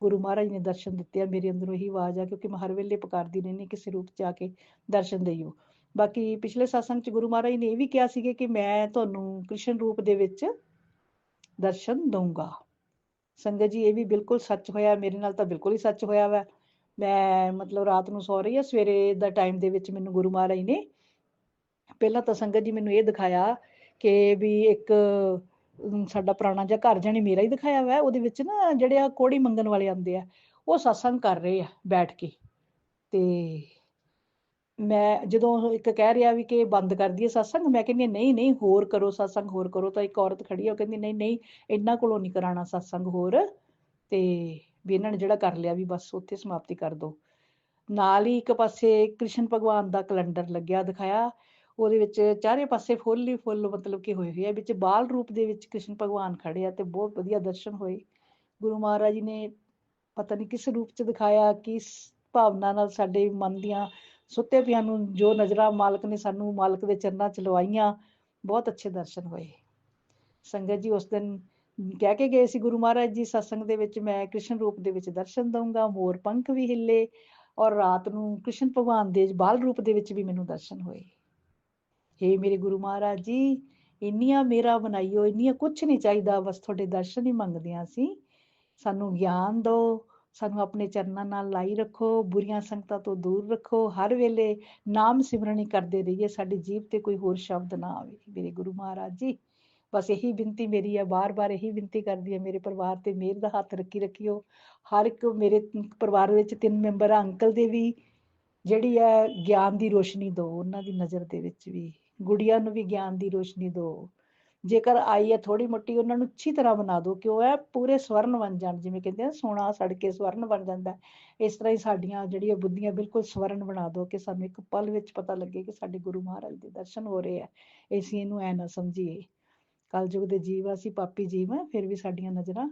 ਗੁਰੂ ਮਹਾਰਾਜ ਨੇ ਦਰਸ਼ਨ ਦਿੱਤੇ ਆ। ਮੇਰੇ ਅੰਦਰੋਂ ਇਹੀ ਆਵਾਜ਼ ਆ, ਕਿਉਂਕਿ ਮੈਂ ਹਰ ਵੇਲੇ ਪੁਕਾਰਦੀ ਰਹਿੰਦੀ ਕਿਸੇ ਰੂਪ ਚ ਆ ਕੇ ਦਰਸ਼ਨ ਦੇਈਓ। ਬਾਕੀ ਪਿਛਲੇ ਸਤਸੰਗ ਚ ਗੁਰੂ ਮਹਾਰਾਜ ਨੇ ਇਹ ਵੀ ਕਿਹਾ ਸੀਗੇ ਕਿ ਮੈਂ ਤੁਹਾਨੂੰ ਕ੍ਰਿਸ਼ਨ ਰੂਪ ਦੇ ਵਿੱਚ ਦਰਸ਼ਨ ਦਊਂਗਾ। ਸੰਗਤ ਜੀ, ਇਹ ਵੀ ਬਿਲਕੁਲ ਸੱਚ ਹੋਇਆ, ਮੇਰੇ ਨਾਲ ਤਾਂ ਬਿਲਕੁਲ ਹੀ ਸੱਚ ਹੋਇਆ ਵਾ। ਮੈਂ ਮਤਲਬ ਰਾਤ ਨੂੰ ਸੌ ਰਹੀ ਆ, ਸਵੇਰੇ ਦਾ ਟਾਈਮ ਦੇ ਵਿੱਚ ਮੈਨੂੰ ਗੁਰੂ ਮਹਾਰਾਜ ਨੇ ਪਹਿਲਾਂ ਤਾਂ ਸੰਗਤ ਜੀ ਮੈਨੂੰ ਇਹ ਦਿਖਾਇਆ ਕਿ ਵੀ ਇੱਕ ਸਾਡਾ ਪੁਰਾਣਾ ਜਿਹਾ ਘਰ, ਜਾਣੀ ਮੇਰਾ ਹੀ ਦਿਖਾਇਆ ਵਾ, ਉਹਦੇ ਵਿੱਚ ਨਾ ਜਿਹੜੇ ਆ ਕੋੜੀ ਮੰਗਣ ਵਾਲੇ ਆਉਂਦੇ ਆ, ਉਹ ਸਤਸੰਗ ਕਰ ਰਹੇ ਆ ਬੈਠ ਕੇ। ਤੇ ਮੈਂ ਜਦੋਂ ਇੱਕ ਕਹਿ ਰਿਹਾ ਵੀ ਕਿ ਬੰਦ ਕਰ ਦਈਏ ਸਤਸੰਗ, ਮੈਂ ਕਹਿੰਦੀ ਨਹੀਂ ਨਹੀਂ, ਹੋਰ ਕਰੋ ਸਤਸੰਗ, ਹੋਰ ਕਰੋ। ਤਾਂ ਇੱਕ ਔਰਤ ਖੜੀ ਆ, ਉਹ ਕਹਿੰਦੀ ਨਹੀਂ ਨਹੀਂ, ਇਹਨਾਂ ਕੋਲੋਂ ਨਹੀਂ ਕਰਾਉਣਾ ਸਤਸੰਗ ਹੋਰ, ਤੇ ਵੀ ਇਹਨਾਂ ਨੇ ਜਿਹੜਾ ਕਰ ਲਿਆ ਵੀ ਬਸ ਉੱਥੇ ਸਮਾਪਤੀ ਕਰ ਦਿਓ। ਨਾਲ ਹੀ ਇੱਕ ਪਾਸੇ ਕ੍ਰਿਸ਼ਨ ਭਗਵਾਨ ਦਾ ਕੈਲੰਡਰ ਲੱਗਿਆ ਦਿਖਾਇਆ, ਉਹਦੇ ਵਿੱਚ ਚਾਰੇ ਪਾਸੇ ਫੁੱਲ ਹੀ ਫੁੱਲ ਮਤਲਬ ਕਿ ਹੋਏ ਹੋਏ ਆ, ਵਿੱਚ ਬਾਲ ਰੂਪ ਦੇ ਵਿੱਚ ਕ੍ਰਿਸ਼ਨ ਭਗਵਾਨ ਖੜੇ ਆ, ਤੇ ਬਹੁਤ ਵਧੀਆ ਦਰਸ਼ਨ ਹੋਏ। ਗੁਰੂ ਮਹਾਰਾਜ ਜੀ ਨੇ ਪਤਾ ਨਹੀਂ ਕਿਸ ਰੂਪ ਚ ਦਿਖਾਇਆ, ਕਿਸ ਭਾਵਨਾ ਨਾਲ ਸਾਡੇ ਮਨ ਦੀਆਂ ਸੁੱਤੇ ਪਿਆਂ ਨੂੰ ਜੋ ਨਜ਼ਰਾਂ ਮਾਲਕ ਨੇ ਸਾਨੂੰ ਮਾਲਕ ਦੇ ਚਰਨਾਂ ਚ ਲਵਾਈਆਂ, ਬਹੁਤ ਅੱਛੇ ਦਰਸ਼ਨ ਹੋਏ। ਸੰਗਤ ਜੀ, ਉਸ ਦਿਨ ਕਹਿ ਕੇ ਗਏ ਸੀ ਗੁਰੂ ਮਹਾਰਾਜ ਜੀ ਸਤਸੰਗ ਦੇ ਵਿੱਚ, ਮੈਂ ਕ੍ਰਿਸ਼ਨ ਰੂਪ ਦੇ ਵਿੱਚ ਦਰਸ਼ਨ ਦਊਂਗਾ, ਮੋਰ ਪੰਖ ਵੀ ਹਿੱਲੇ, ਔਰ ਰਾਤ ਨੂੰ ਕ੍ਰਿਸ਼ਨ ਭਗਵਾਨ ਦੇ ਬਾਲ ਰੂਪ ਦੇ ਵਿੱਚ ਵੀ ਮੈਨੂੰ ਦਰਸ਼ਨ ਹੋਏ। ਹੇ ਮੇਰੇ ਗੁਰੂ ਮਹਾਰਾਜ ਜੀ, ਇੰਨੀਆਂ ਮੇਰਾ ਬਣਾਈਓ, ਇੰਨੀਆਂ ਕੁਛ ਨਹੀਂ ਚਾਹੀਦਾ, ਬਸ ਤੁਹਾਡੇ ਦਰਸ਼ਨ ਹੀ ਮੰਗਦੇ ਹਾਂ ਅਸੀਂ। ਸਾਨੂੰ ਗਿਆਨ ਦਿਓ, ਸਾਨੂੰ ਆਪਣੇ ਚਰਨਾਂ ਨਾਲ ਲਾਈ ਰੱਖੋ, ਬੁਰੀਆਂ ਸੰਗਤਾਂ ਤੋਂ ਦੂਰ ਰੱਖੋ, ਹਰ ਵੇਲੇ ਨਾਮ ਸਿਮਰਨ ਹੀ ਕਰਦੇ ਰਹੀਏ, ਸਾਡੀ ਜੀਭ ਤੇ ਕੋਈ ਹੋਰ ਸ਼ਬਦ ਨਾ ਆਵੇ। ਮੇਰੇ ਗੁਰੂ ਮਹਾਰਾਜ ਜੀ, ਬਸ ਇਹੀ ਬਿਨਤੀ ਮੇਰੀ ਹੈ, ਬਾਰ-ਬਾਰ ਇਹੀ ਬਿਨਤੀ ਕਰਦੀ ਹੈ, ਮੇਰੇ ਪਰਿਵਾਰ ਤੇ ਮਿਹਰ ਦਾ ਹੱਥ ਰੱਖਿਓ। ਹਰ ਇੱਕ ਮੇਰੇ ਪਰਿਵਾਰ ਵਿੱਚ 3 ਮੈਂਬਰ ਆ, ਅੰਕਲ ਦੇ ਵੀ ਜਿਹੜੀ ਹੈ ਗਿਆਨ ਦੀ ਰੋਸ਼ਨੀ ਦਿਓ, ਉਹਨਾਂ ਦੀ ਨਜ਼ਰ ਦੇ ਵਿੱਚ ਵੀ, ਗੁੜੀਆਂ ਨੂੰ ਵੀ ਗਿਆਨ ਦੀ ਰੋਸ਼ਨੀ ਦਿਓ। ਜੇਕਰ ਆਈ ਹੈ ਥੋੜੀ ਮੋਟੀ, ਉਹਨਾਂ ਨੂੰ ਅੱਛੀ ਤਰ੍ਹਾਂ ਬਣਾ ਦਿਓ ਕਿ ਉਹ ਹੈ ਪੂਰੇ ਸਵਰਨ ਬਣ ਜਾਣ। ਜਿਵੇਂ ਕਹਿੰਦੇ ਆ ਸੋਨਾ ਸੜ ਕੇ ਸਵਰਨ ਬਣ ਜਾਂਦਾ, ਇਸ ਤਰ੍ਹਾਂ ਹੀ ਸਾਡੀਆਂ ਜਿਹੜੀਆਂ ਬੁੱਧੀਆਂ ਬਿਲਕੁਲ ਸਵਰਨ ਬਣਾ ਦਿਓ, ਕਿ ਸਾਨੂੰ ਇੱਕ ਪਲ ਵਿੱਚ ਪਤਾ ਲੱਗੇ ਕਿ ਸਾਡੇ ਗੁਰੂ ਮਹਾਰਾਜ ਦੇ ਦਰਸ਼ਨ ਹੋ ਰਹੇ ਆ। ਅਸੀਂ ਇਹਨੂੰ ਐ ਨਾ ਸਮਝੀਏ ਕਲਯੁਗ ਦੇ ਜੀਵ ਆ, ਅਸੀਂ ਪਾਪੀ ਜੀਵ ਆ, ਫਿਰ ਵੀ ਸਾਡੀਆਂ ਨਜ਼ਰਾਂ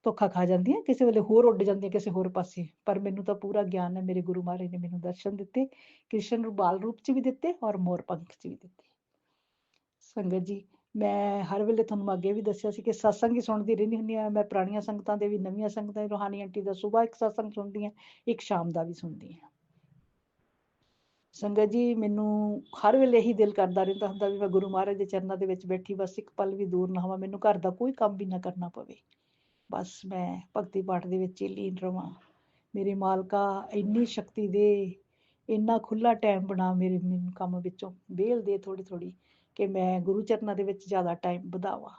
ਧੋਖਾ ਖਾ ਜਾਂਦੀਆਂ, ਕਿਸੇ ਵੇਲੇ ਹੋਰ ਉੱਡ ਜਾਂਦੀਆਂ ਕਿਸੇ ਹੋਰ ਪਾਸੇ। ਪਰ ਮੈਨੂੰ ਤਾਂ ਪੂਰਾ ਗਿਆਨ ਹੈ, ਮੇਰੇ ਗੁਰੂ ਮਹਾਰਾਜ ਨੇ ਮੈਨੂੰ ਦਰਸ਼ਨ ਦਿੱਤੇ, ਕ੍ਰਿਸ਼ਨ ਨੂੰ ਬਾਲ ਰੂਪ ਚ ਵੀ ਦਿੱਤੇ, ਔਰ ਮੋਰ ਪੰਖ ਚ ਵੀ ਦਿੱਤੇ। ਸੰਗਤ ਜੀ, ਮੈਂ ਹਰ ਵੇਲੇ ਤੁਹਾਨੂੰ ਅੱਗੇ ਵੀ ਦੱਸਿਆ ਸੀ ਕਿ ਸਤਸੰਗ ਹੀ ਸੁਣਦੀ ਰਹਿੰਦੀ ਹੁੰਦੀ ਹਾਂ ਮੈਂ, ਪੁਰਾਣੀਆਂ ਸੰਗਤਾਂ ਦੇ ਵੀ, ਨਵੀਆਂ ਸੰਗਤਾਂ ਦੇ, ਰੂਹਾਨੀ ਆਂਟੀ ਦਾ ਸੁਬਾਹ ਇੱਕ ਸਤਸੰਗ ਸੁਣਦੀ ਹਾਂ, ਇੱਕ ਸ਼ਾਮ ਦਾ ਵੀ ਸੁਣਦੀ ਹਾਂ। ਸੰਗਤ ਜੀ, ਮੈਨੂੰ ਹਰ ਵੇਲੇ ਇਹੀ ਦਿਲ ਕਰਦਾ ਰਹਿੰਦਾ ਹੁੰਦਾ ਵੀ ਮੈਂ ਗੁਰੂ ਮਹਾਰਾਜ ਦੇ ਚਰਨਾਂ ਦੇ ਵਿੱਚ ਬੈਠੀ ਬਸ ਇੱਕ ਪਲ ਵੀ ਦੂਰ ਨਾ ਹੋਵਾਂ, ਮੈਨੂੰ ਘਰ ਦਾ ਕੋਈ ਕੰਮ ਵੀ ਨਾ ਕਰਨਾ ਪਵੇ, ਬਸ ਮੈਂ ਭਗਤੀ ਪਾਠ ਦੇ ਵਿੱਚ ਹੀ ਲੀਨ ਰਵਾਂ। ਮੇਰੇ ਮਾਲਕਾ, ਇੰਨੀ ਸ਼ਕਤੀ ਦੇ, ਇੰਨਾ ਖੁੱਲਾ ਟਾਈਮ ਬਣਾ ਮੈਨੂੰ ਕੰਮ ਵਿੱਚੋਂ ਵਿਹਲ ਦੇ ਥੋੜ੍ਹੀ ਥੋੜ੍ਹੀ, ਕਿ ਮੈਂ ਗੁਰੂ ਚਰਨਾਂ ਦੇ ਵਿੱਚ ਜ਼ਿਆਦਾ ਟਾਈਮ ਵਧਾਵਾਂ।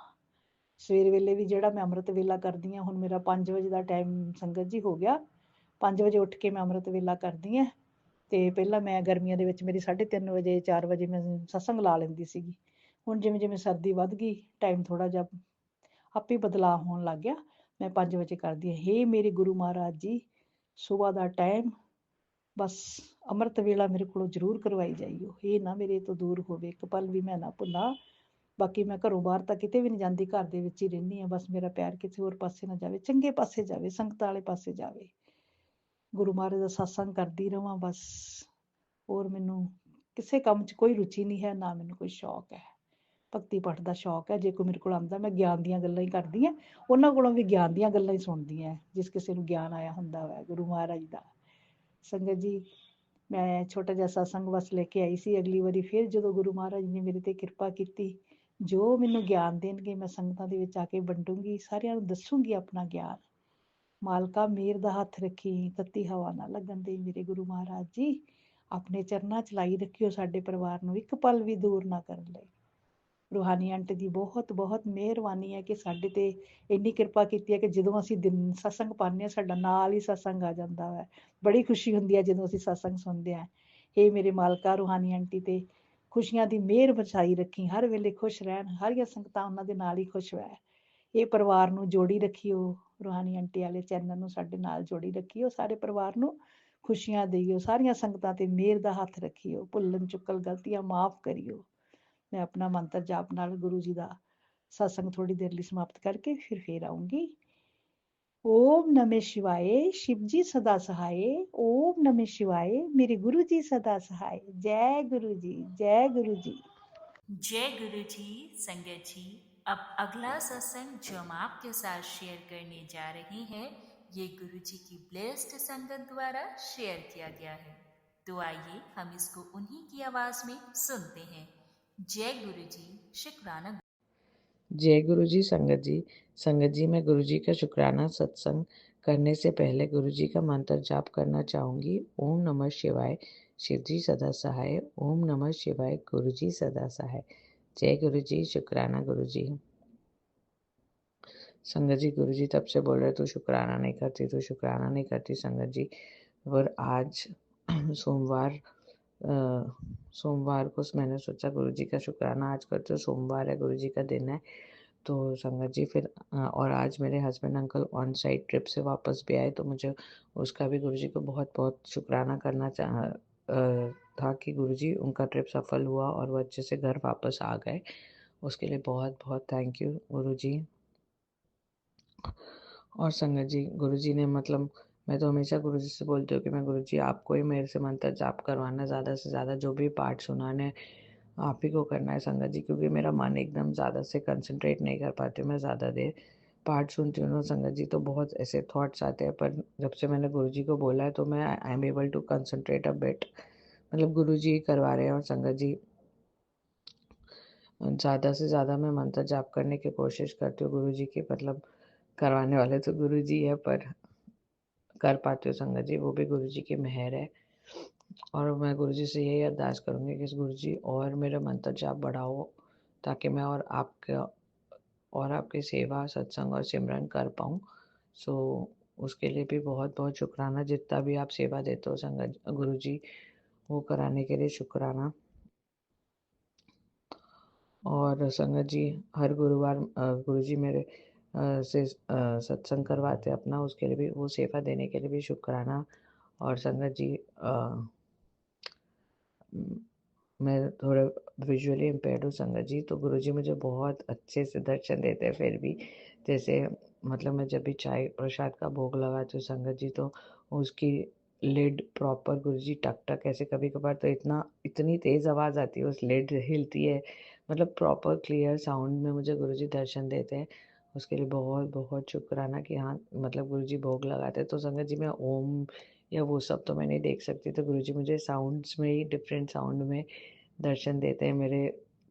ਸਵੇਰ ਵੇਲੇ ਵੀ ਜਿਹੜਾ ਮੈਂ ਅੰਮ੍ਰਿਤ ਵੇਲਾ ਕਰਦੀ ਹਾਂ, ਹੁਣ ਮੇਰਾ 5 ਵਜੇ ਦਾ ਟਾਈਮ ਸੰਗਤ ਜੀ ਹੋ ਗਿਆ। 5 ਵਜੇ ਉੱਠ ਕੇ ਮੈਂ ਅੰਮ੍ਰਿਤ ਵੇਲਾ ਕਰਦੀ ਹਾਂ। ਤੇ ਪਹਿਲਾਂ ਮੈਂ ਗਰਮੀਆਂ ਦੇ ਵਿੱਚ ਮੇਰੀ 3:30 ਵਜੇ 4 ਵਜੇ ਮੈਂ ਸਤਸੰਗ ਲਾ ਲੈਂਦੀ ਸੀਗੀ। ਹੁਣ ਜਿਵੇਂ ਜਿਵੇਂ ਸਰਦੀ ਵੱਧ ਗਈ, ਟਾਈਮ ਥੋੜ੍ਹਾ ਜਿਹਾ ਆਪੇ ਬਦਲਾਅ ਹੋਣ ਲੱਗ ਗਿਆ। ਮੈਂ 5 ਵਜੇ ਕਰਦੀ ਹਾਂ। ਹੇ ਮੇਰੇ ਗੁਰੂ ਮਹਾਰਾਜ ਜੀ, ਸੁਬਾਹ ਦਾ ਟਾਈਮ ਬਸ ਅੰਮ੍ਰਿਤ ਵੇਲਾ ਮੇਰੇ ਕੋਲੋਂ ਜ਼ਰੂਰ ਕਰਵਾਈ ਜਾਈਓ। ਇਹ ਨਾ ਮੇਰੇ ਤੋਂ ਦੂਰ ਹੋਵੇ, ਇੱਕ ਪਲ ਵੀ ਮੈਂ ਨਾ ਭੁੱਲਾਂ। ਬਾਕੀ ਮੈਂ ਘਰੋਂ ਬਾਹਰ ਤਾਂ ਕਿਤੇ ਵੀ ਨਹੀਂ ਜਾਂਦੀ, ਘਰ ਦੇ ਵਿੱਚ ਹੀ ਰਹਿੰਦੀ ਹਾਂ। ਬਸ ਮੇਰਾ ਪੈਰ ਕਿਸੇ ਹੋਰ ਪਾਸੇ ਨਾ ਜਾਵੇ, ਚੰਗੇ ਪਾਸੇ ਜਾਵੇ, ਸੰਗਤਾਂ ਵਾਲੇ ਪਾਸੇ ਜਾਵੇ। ਗੁਰੂ ਮਹਾਰਾਜ ਦਾ ਸਤਸੰਗ ਕਰਦੀ ਰਵਾਂ ਬਸ। ਹੋਰ ਮੈਨੂੰ ਕਿਸੇ ਕੰਮ 'ਚ ਕੋਈ ਰੁਚੀ ਨਹੀਂ ਹੈ, ਨਾ ਮੈਨੂੰ ਕੋਈ ਸ਼ੌਕ ਹੈ। ਭਗਤੀ ਪਾਠ ਦਾ ਸ਼ੌਕ ਹੈ। ਜੇ ਕੋਈ ਮੇਰੇ ਕੋਲ ਆਉਂਦਾ, ਮੈਂ ਗਿਆਨ ਦੀਆਂ ਗੱਲਾਂ ਹੀ ਕਰਦੀ ਹਾਂ। ਉਹਨਾਂ ਕੋਲੋਂ ਵੀ ਗਿਆਨ ਦੀਆਂ ਗੱਲਾਂ ਹੀ ਸੁਣਦੀ ਹਾਂ, ਜਿਸ ਕਿਸੇ ਨੂੰ ਗਿਆਨ ਆਇਆ ਹੁੰਦਾ ਹੈ ਗੁਰੂ ਮਹਾਰਾਜ ਦਾ। ਸੰਗਤ ਜੀ, ਮੈਂ ਛੋਟਾ ਜਿਹਾ ਸਤਸੰਗ ਬਸ ਲੈ ਕੇ ਆਈ ਸੀ। ਅਗਲੀ ਵਾਰੀ ਫਿਰ ਜਦੋਂ ਗੁਰੂ ਮਹਾਰਾਜ ਨੇ ਮੇਰੇ ਤੇ ਕਿਰਪਾ ਕੀਤੀ, ਜੋ ਮੈਨੂੰ ਗਿਆਨ ਦੇਣਗੇ ਮੈਂ ਸੰਗਤਾਂ ਦੇ ਵਿੱਚ ਆ ਕੇ ਵੰਡੂੰਗੀ, ਸਾਰਿਆਂ ਨੂੰ ਦੱਸੂੰਗੀ ਆਪਣਾ ਗਿਆਨ। ਮਾਲਕਾ ਮੇਰ ਦਾ ਹੱਥ ਰੱਖੀ, ਤੱਤੀ ਹਵਾ ਨਾ ਲੱਗਣ ਦੇ ਮੇਰੇ ਗੁਰੂ ਮਹਾਰਾਜ ਜੀ। ਆਪਣੇ ਚਰਨਾਂ 'ਚ ਲਾਈ ਰੱਖਿਓ, ਸਾਡੇ ਪਰਿਵਾਰ ਨੂੰ ਇੱਕ ਪਲ ਵੀ ਦੂਰ ਨਾ ਕਰਨ ਲਈ। ਰੂਹਾਨੀ ਆਂਟੀ ਦੀ ਬਹੁਤ ਬਹੁਤ ਮਿਹਰਬਾਨੀ ਹੈ ਕਿ ਸਾਡੇ ਤੇ ਇੰਨੀ ਕਿਰਪਾ ਕੀਤੀ ਹੈ ਕਿ ਜਦੋਂ ਅਸੀਂ ਦਿਨ ਸਤਸੰਗ ਪਾਉਂਦੇ ਹਾਂ, ਸਾਡਾ ਨਾਲ ਹੀ ਸਤਸੰਗ ਆ ਜਾਂਦਾ ਹੈ। ਬੜੀ ਖੁਸ਼ੀ ਹੁੰਦੀ ਹੈ ਜਦੋਂ ਅਸੀਂ ਸਤਸੰਗ ਸੁਣਦੇ ਹਾਂ। ਇਹ ਮੇਰੇ ਮਾਲਕਾ ਰੂਹਾਨੀ ਆਂਟੀ ਤੇ ਖੁਸ਼ੀਆਂ ਦੀ ਮਿਹਰ ਵਰਸਾਈ ਰੱਖੀ, ਹਰ ਵੇਲੇ ਖੁਸ਼ ਰਹਿਣ, ਹਰੀਆਂ ਸੰਗਤਾਂ ਉਹਨਾਂ ਦੇ ਨਾਲ ਹੀ ਖੁਸ਼ ਹੋਇਆ। ਇਹ ਪਰਿਵਾਰ ਨੂੰ ਜੋੜੀ ਰੱਖਿਓ, ਰੂਹਾਨੀ ਆਂਟੀ ਵਾਲੇ ਚੈਨਲ ਨੂੰ ਸਾਡੇ ਨਾਲ ਜੋੜੀ ਰੱਖਿਓ। ਸਾਰੇ ਪਰਿਵਾਰ ਨੂੰ ਖੁਸ਼ੀਆਂ ਦੇਈਓ, ਸਾਰੀਆਂ ਸੰਗਤਾਂ ਤੇ ਮਿਹਰ ਦਾ ਹੱਥ ਰੱਖਿਓ, ਭੁੱਲਣ ਚੁੱਕਲ ਗਲਤੀਆਂ ਮਾਫ ਕਰਿਓ। ਮੈਂ ਆਪਣਾ ਮੰਤਰ ਜਾਪ ਨਾਲ ਗੁਰੂ ਜੀ ਦਾ ਸਤਸੰਗ ਥੋੜੀ ਦੇਰ ਲਈ ਸਮਾਪਤ ਕਰਕੇ ਫਿਰ ਆਉਂਗੀ। ਓਮ ਨਮः शिवाय, शिव जी सदा सहाय। ओम नमः शिवाय, मेरे गुरु जी सदा सहाय। जय गुरु जी, जय गुरु जी। जय गुरु जी। संगत जी, अब अगला सत्संग जो हम आपके साथ शेयर करने जा रहे हैं, ये गुरु जी की ब्लेस्ड संगत द्वारा शेयर किया गया है। तो आइए हम इसको उन्हीं की आवाज में सुनते हैं। जय गुरु जी। शुक्राना। जय गुरु जी। संगत जी, मैं गुरु जी का शुक्राना सत्संग करने से पहले गुरु जी का मंत्र जाप करना चाहूँगी। ओम नमः शिवाय, शिव जी सदा सहाय। ओम नमः शिवाय, गुरु जी सदा सहाय। जय गुरु जी। शुक्राना गुरु जी। संगत जी, गुरु जी तब से बोल रहे तू शुक्राना नहीं करती, तू शुक्राना नहीं करती संगत जी। और आज सोमवार को मैंने सोचा गुरु जी का शुक्राना आज करते हो। सोमवार है, गुरु जी का दिन है। तो संगत जी फिर और आज मेरे husband uncle on site trip से वापस भी आए, तो मुझे उसका भी गुरुजी को बहुत बहुत शुक्राना करना था कि गुरुजी उनका ट्रिप सफल हुआ और वो अच्छे से घर वापस आ गए। उसके लिए बहुत बहुत थैंक यू गुरुजी। और संगत जी, गुरुजी ने मैं तो हमेशा गुरुजी से बोलती हूँ कि मैं गुरुजी आपको ही मेरे से मंत्र जाप करवाना, ज़्यादा से ज़्यादा जो भी पाठ सुनाने आप ही को करना है संगत जी, क्योंकि मेरा मन एकदम ज़्यादा से कंसंट्रेट नहीं कर पाती हूँ मैं ज़्यादा देर। पाठ सुनती हूँ ना संगत जी, तो बहुत ऐसे थॉट्स आते हैं, पर जब से मैंने गुरुजी को बोला है तो मैं I am able to concentrate a bit. गुरुजी करवा रहे हैं। और संगत जी, ज़्यादा से ज़्यादा मैं मंत्र जाप करने की कोशिश करती हूँ गुरुजी की। करवाने वाले तो गुरुजी है, पर कर पाती हूँ संगत जी, वो भी गुरुजी की मेहर है। और मैं गुरुजी से यही अरदास करूँगी कि गुरुजी और मेरा मंत्र जाप बढ़ाओ, ताकि मैं और आपकी सेवा, सत्संग और सिमरन कर पाऊँ। उसके लिए भी बहुत बहुत शुक्राना। जितना भी आप सेवा देते हो संगत गुरुजी, वो कराने के लिए शुक्राना। और संगत जी, हर गुरुवार गुरुजी मेरे से सत्संग करवाते अपना, उसके लिए भी, वो सेवा देने के लिए भी शुक्राना। और संगत जी, मैं थोड़ा विजुअली इम्पेयर्ड हूँ संगत जी, तो गुरुजी मुझे बहुत अच्छे से दर्शन देते हैं। फिर भी जैसे मैं जब भी चाय प्रसाद का भोग लगाती हूँ संगत जी, तो उसकी लिड प्रॉपर गुरुजी टक टक ऐसे कभी कभार तो इतनी तेज़ आवाज़ आती है, उस लिड हिलती है, प्रॉपर क्लियर साउंड में मुझे गुरुजी दर्शन देते हैं। उसके लिए बहुत बहुत शुक्राना कि हाँ, गुरुजी भोग लगाते हैं। तो संगत जी, मैं ओम या वो सब तो मैं नहीं देख सकती, तो गुरुजी मुझे साउंड्स में ही, डिफरेंट साउंड में दर्शन देते हैं मेरे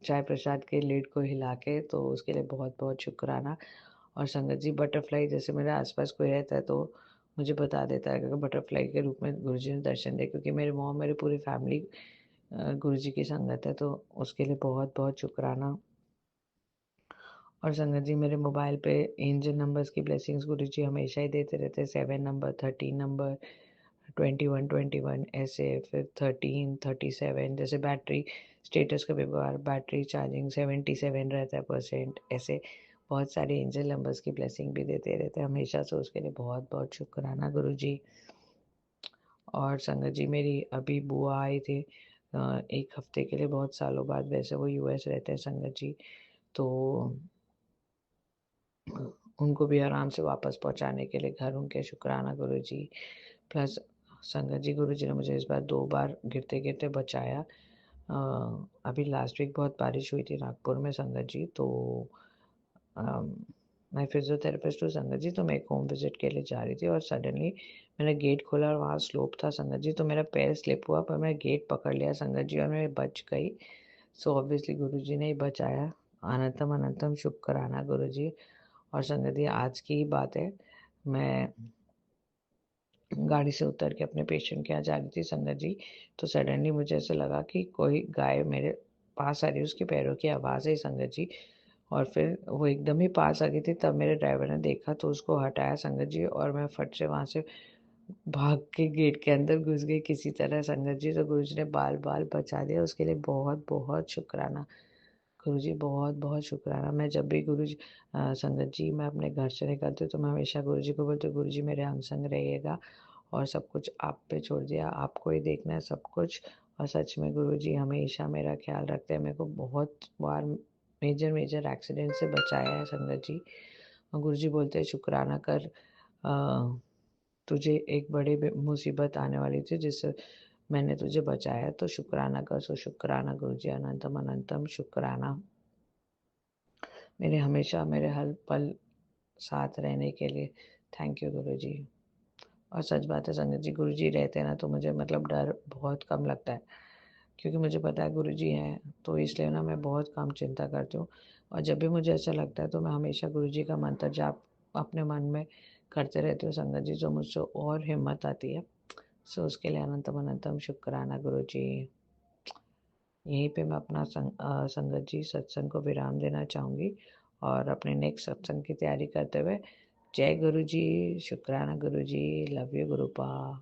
चाय प्रसाद के लिड को हिला के, तो उसके लिए बहुत बहुत शुक्राना। और संगत जी, बटरफ्लाई जैसे मेरे आसपास कोई रहता है तो मुझे बता देता है कि बटरफ्लाई के रूप में गुरुजी ने दर्शन दिए, क्योंकि मेरी मॉम, मेरी पूरी फैमिली गुरुजी की संगत है, तो उसके लिए बहुत-बहुत शुकराना। और संगत जी, मेरे मोबाइल पे एंजल नंबर्स की ब्लेसिंग्स गुरुजी हमेशा ही देते रहते हैं। 7 नंबर, 13 नंबर, 21 21 ऐसे, फिर 13 37, जैसे बैटरी स्टेटस का व्यवहार, बैटरी चार्जिंग 77 रहता है परसेंट, ऐसे बहुत सारे एंजल नंबर्स की ब्लेसिंग भी देते रहते हैं हमेशा, से उसके लिए बहुत बहुत शुक्राना गुरुजी। और संगत जी, मेरी अभी बुआ आए थे 1 हफ्ते के लिए, बहुत सालों बाद। वैसे वो यूएस रहते हैं संगत जी, तो उनको भी आराम से वापस पहुंचाने के लिए घर उनके शुक्राना गुरुजी। प्लस संगत जी, गुरुजी ने मुझे इस बार 2 बार गिरते-गिरते बचाया। अभी लास्ट वीक बहुत बारिश हुई थी नागपुर में संगत जी, तो मैं फिजियोथेरेपिस्ट हूँ संगत जी, तो मैं एक होम विजिट के लिए जा रही थी और सडनली मैंने गेट खोला और वहाँ स्लोप था संगत जी, तो मेरा पैर स्लिप हुआ, पर मैं गेट पकड़ लिया संगत जी और मैं बच गई। सो ऑब्वियसली गुरुजी ने ही बचाया। अनंतम अनंतम शुक्राना गुरुजी। और संगत जी, आज की ही बात है, मैं गाड़ी से उतर के अपने पेशेंट के यहाँ जा रही थी संगत जी, तो सडनली मुझे ऐसा लगा कि कोई गाय मेरे पास आ रही है, उसके पैरों की आवाज़ है संगत जी। और फिर वो एकदम ही पास आ गई थी, तब मेरे ड्राइवर ने देखा तो उसको हटाया संगत जी, और मैं फट से वहाँ से भाग के गेट के अंदर घुस गई किसी तरह संगत जी। तो गुरुजी ने बाल बाल बचा दिया, उसके लिए बहुत बहुत शुक्राना गुरुजी, बहुत बहुत शुक्राना। मैं जब भी संगत जी, मैं अपने घर से निकलती हूँ तो मैं हमेशा गुरुजी को बोलती हूँ, गुरुजी मेरे अंग संग रहिएगा और सब कुछ आप पे छोड़ दिया, आपको ही देखना है सब कुछ। और सच में गुरुजी हमेशा मेरा ख्याल रखते हैं, मेरे को बहुत बार मेजर मेजर एक्सीडेंट से बचाया है संगत जी। और गुरुजी बोलते हैं शुक्राना कर, तुझे एक बड़ी मुसीबत आने वाली थी जिससे मैंने तुझे बचाया, तो शुक्राना कर। सो शुक्राना गुरुजी, अनंतम अनंतम शुक्राना, मेरे हमेशा मेरे हर पल साथ रहने के लिए। थैंक यू गुरुजी। और सच बात है संगत जी, गुरुजी रहते हैं ना तो मुझे मतलब डर बहुत कम लगता है, क्योंकि मुझे पता है गुरुजी हैं, तो इसलिए ना मैं बहुत कम चिंता करती हूँ। और जब भी मुझे ऐसा लगता है तो मैं हमेशा गुरुजी का मंत्र जाप अपने मन में करते रहती हूँ संगत जी, जो मुझसे और हिम्मत आती है। सो उसके लिए अनंतम अनंतम शुक्राना गुरुजी। यहीं पे मैं अपना संगत जी सत्संग को विराम देना चाहूँगी और अपने नेक्स्ट सत्संग की तैयारी करते हुए, जय गुरु जी, शुक्राना गुरु जी, लव यू गुरुपा।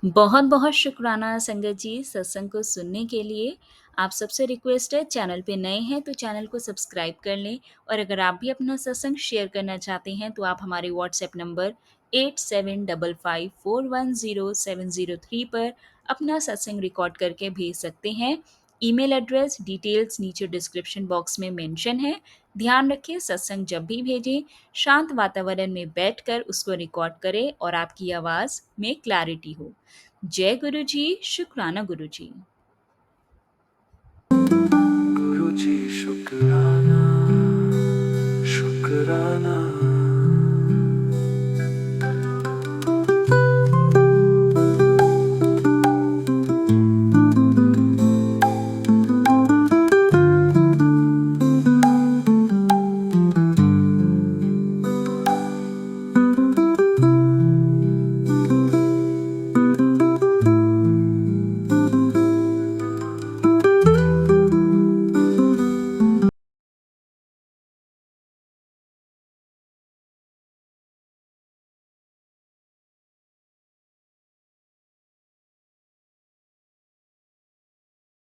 बहुत बहुत शुक्राना संगत जी सत्संग को सुनने के लिए। आप सबसे रिक्वेस्ट है, चैनल पे नए हैं तो चैनल को सब्सक्राइब कर लें, और अगर आप भी अपना सत्संग शेयर करना चाहते हैं तो आप हमारे व्हाट्सएप नंबर 8755410703 पर अपना सत्संग रिकॉर्ड करके भेज सकते हैं। ईमेल एड्रेस डिटेल्स नीचे डिस्क्रिप्शन बॉक्स में मेंशन है। ध्यान रखें, सत्संग जब भी भेजें शांत वातावरण में बैठकर उसको रिकॉर्ड करें और आपकी आवाज़ में क्लैरिटी हो। जय गुरु जी, शुक्राना गुरु जी। गुरु जी शुक्राना, शुक्राना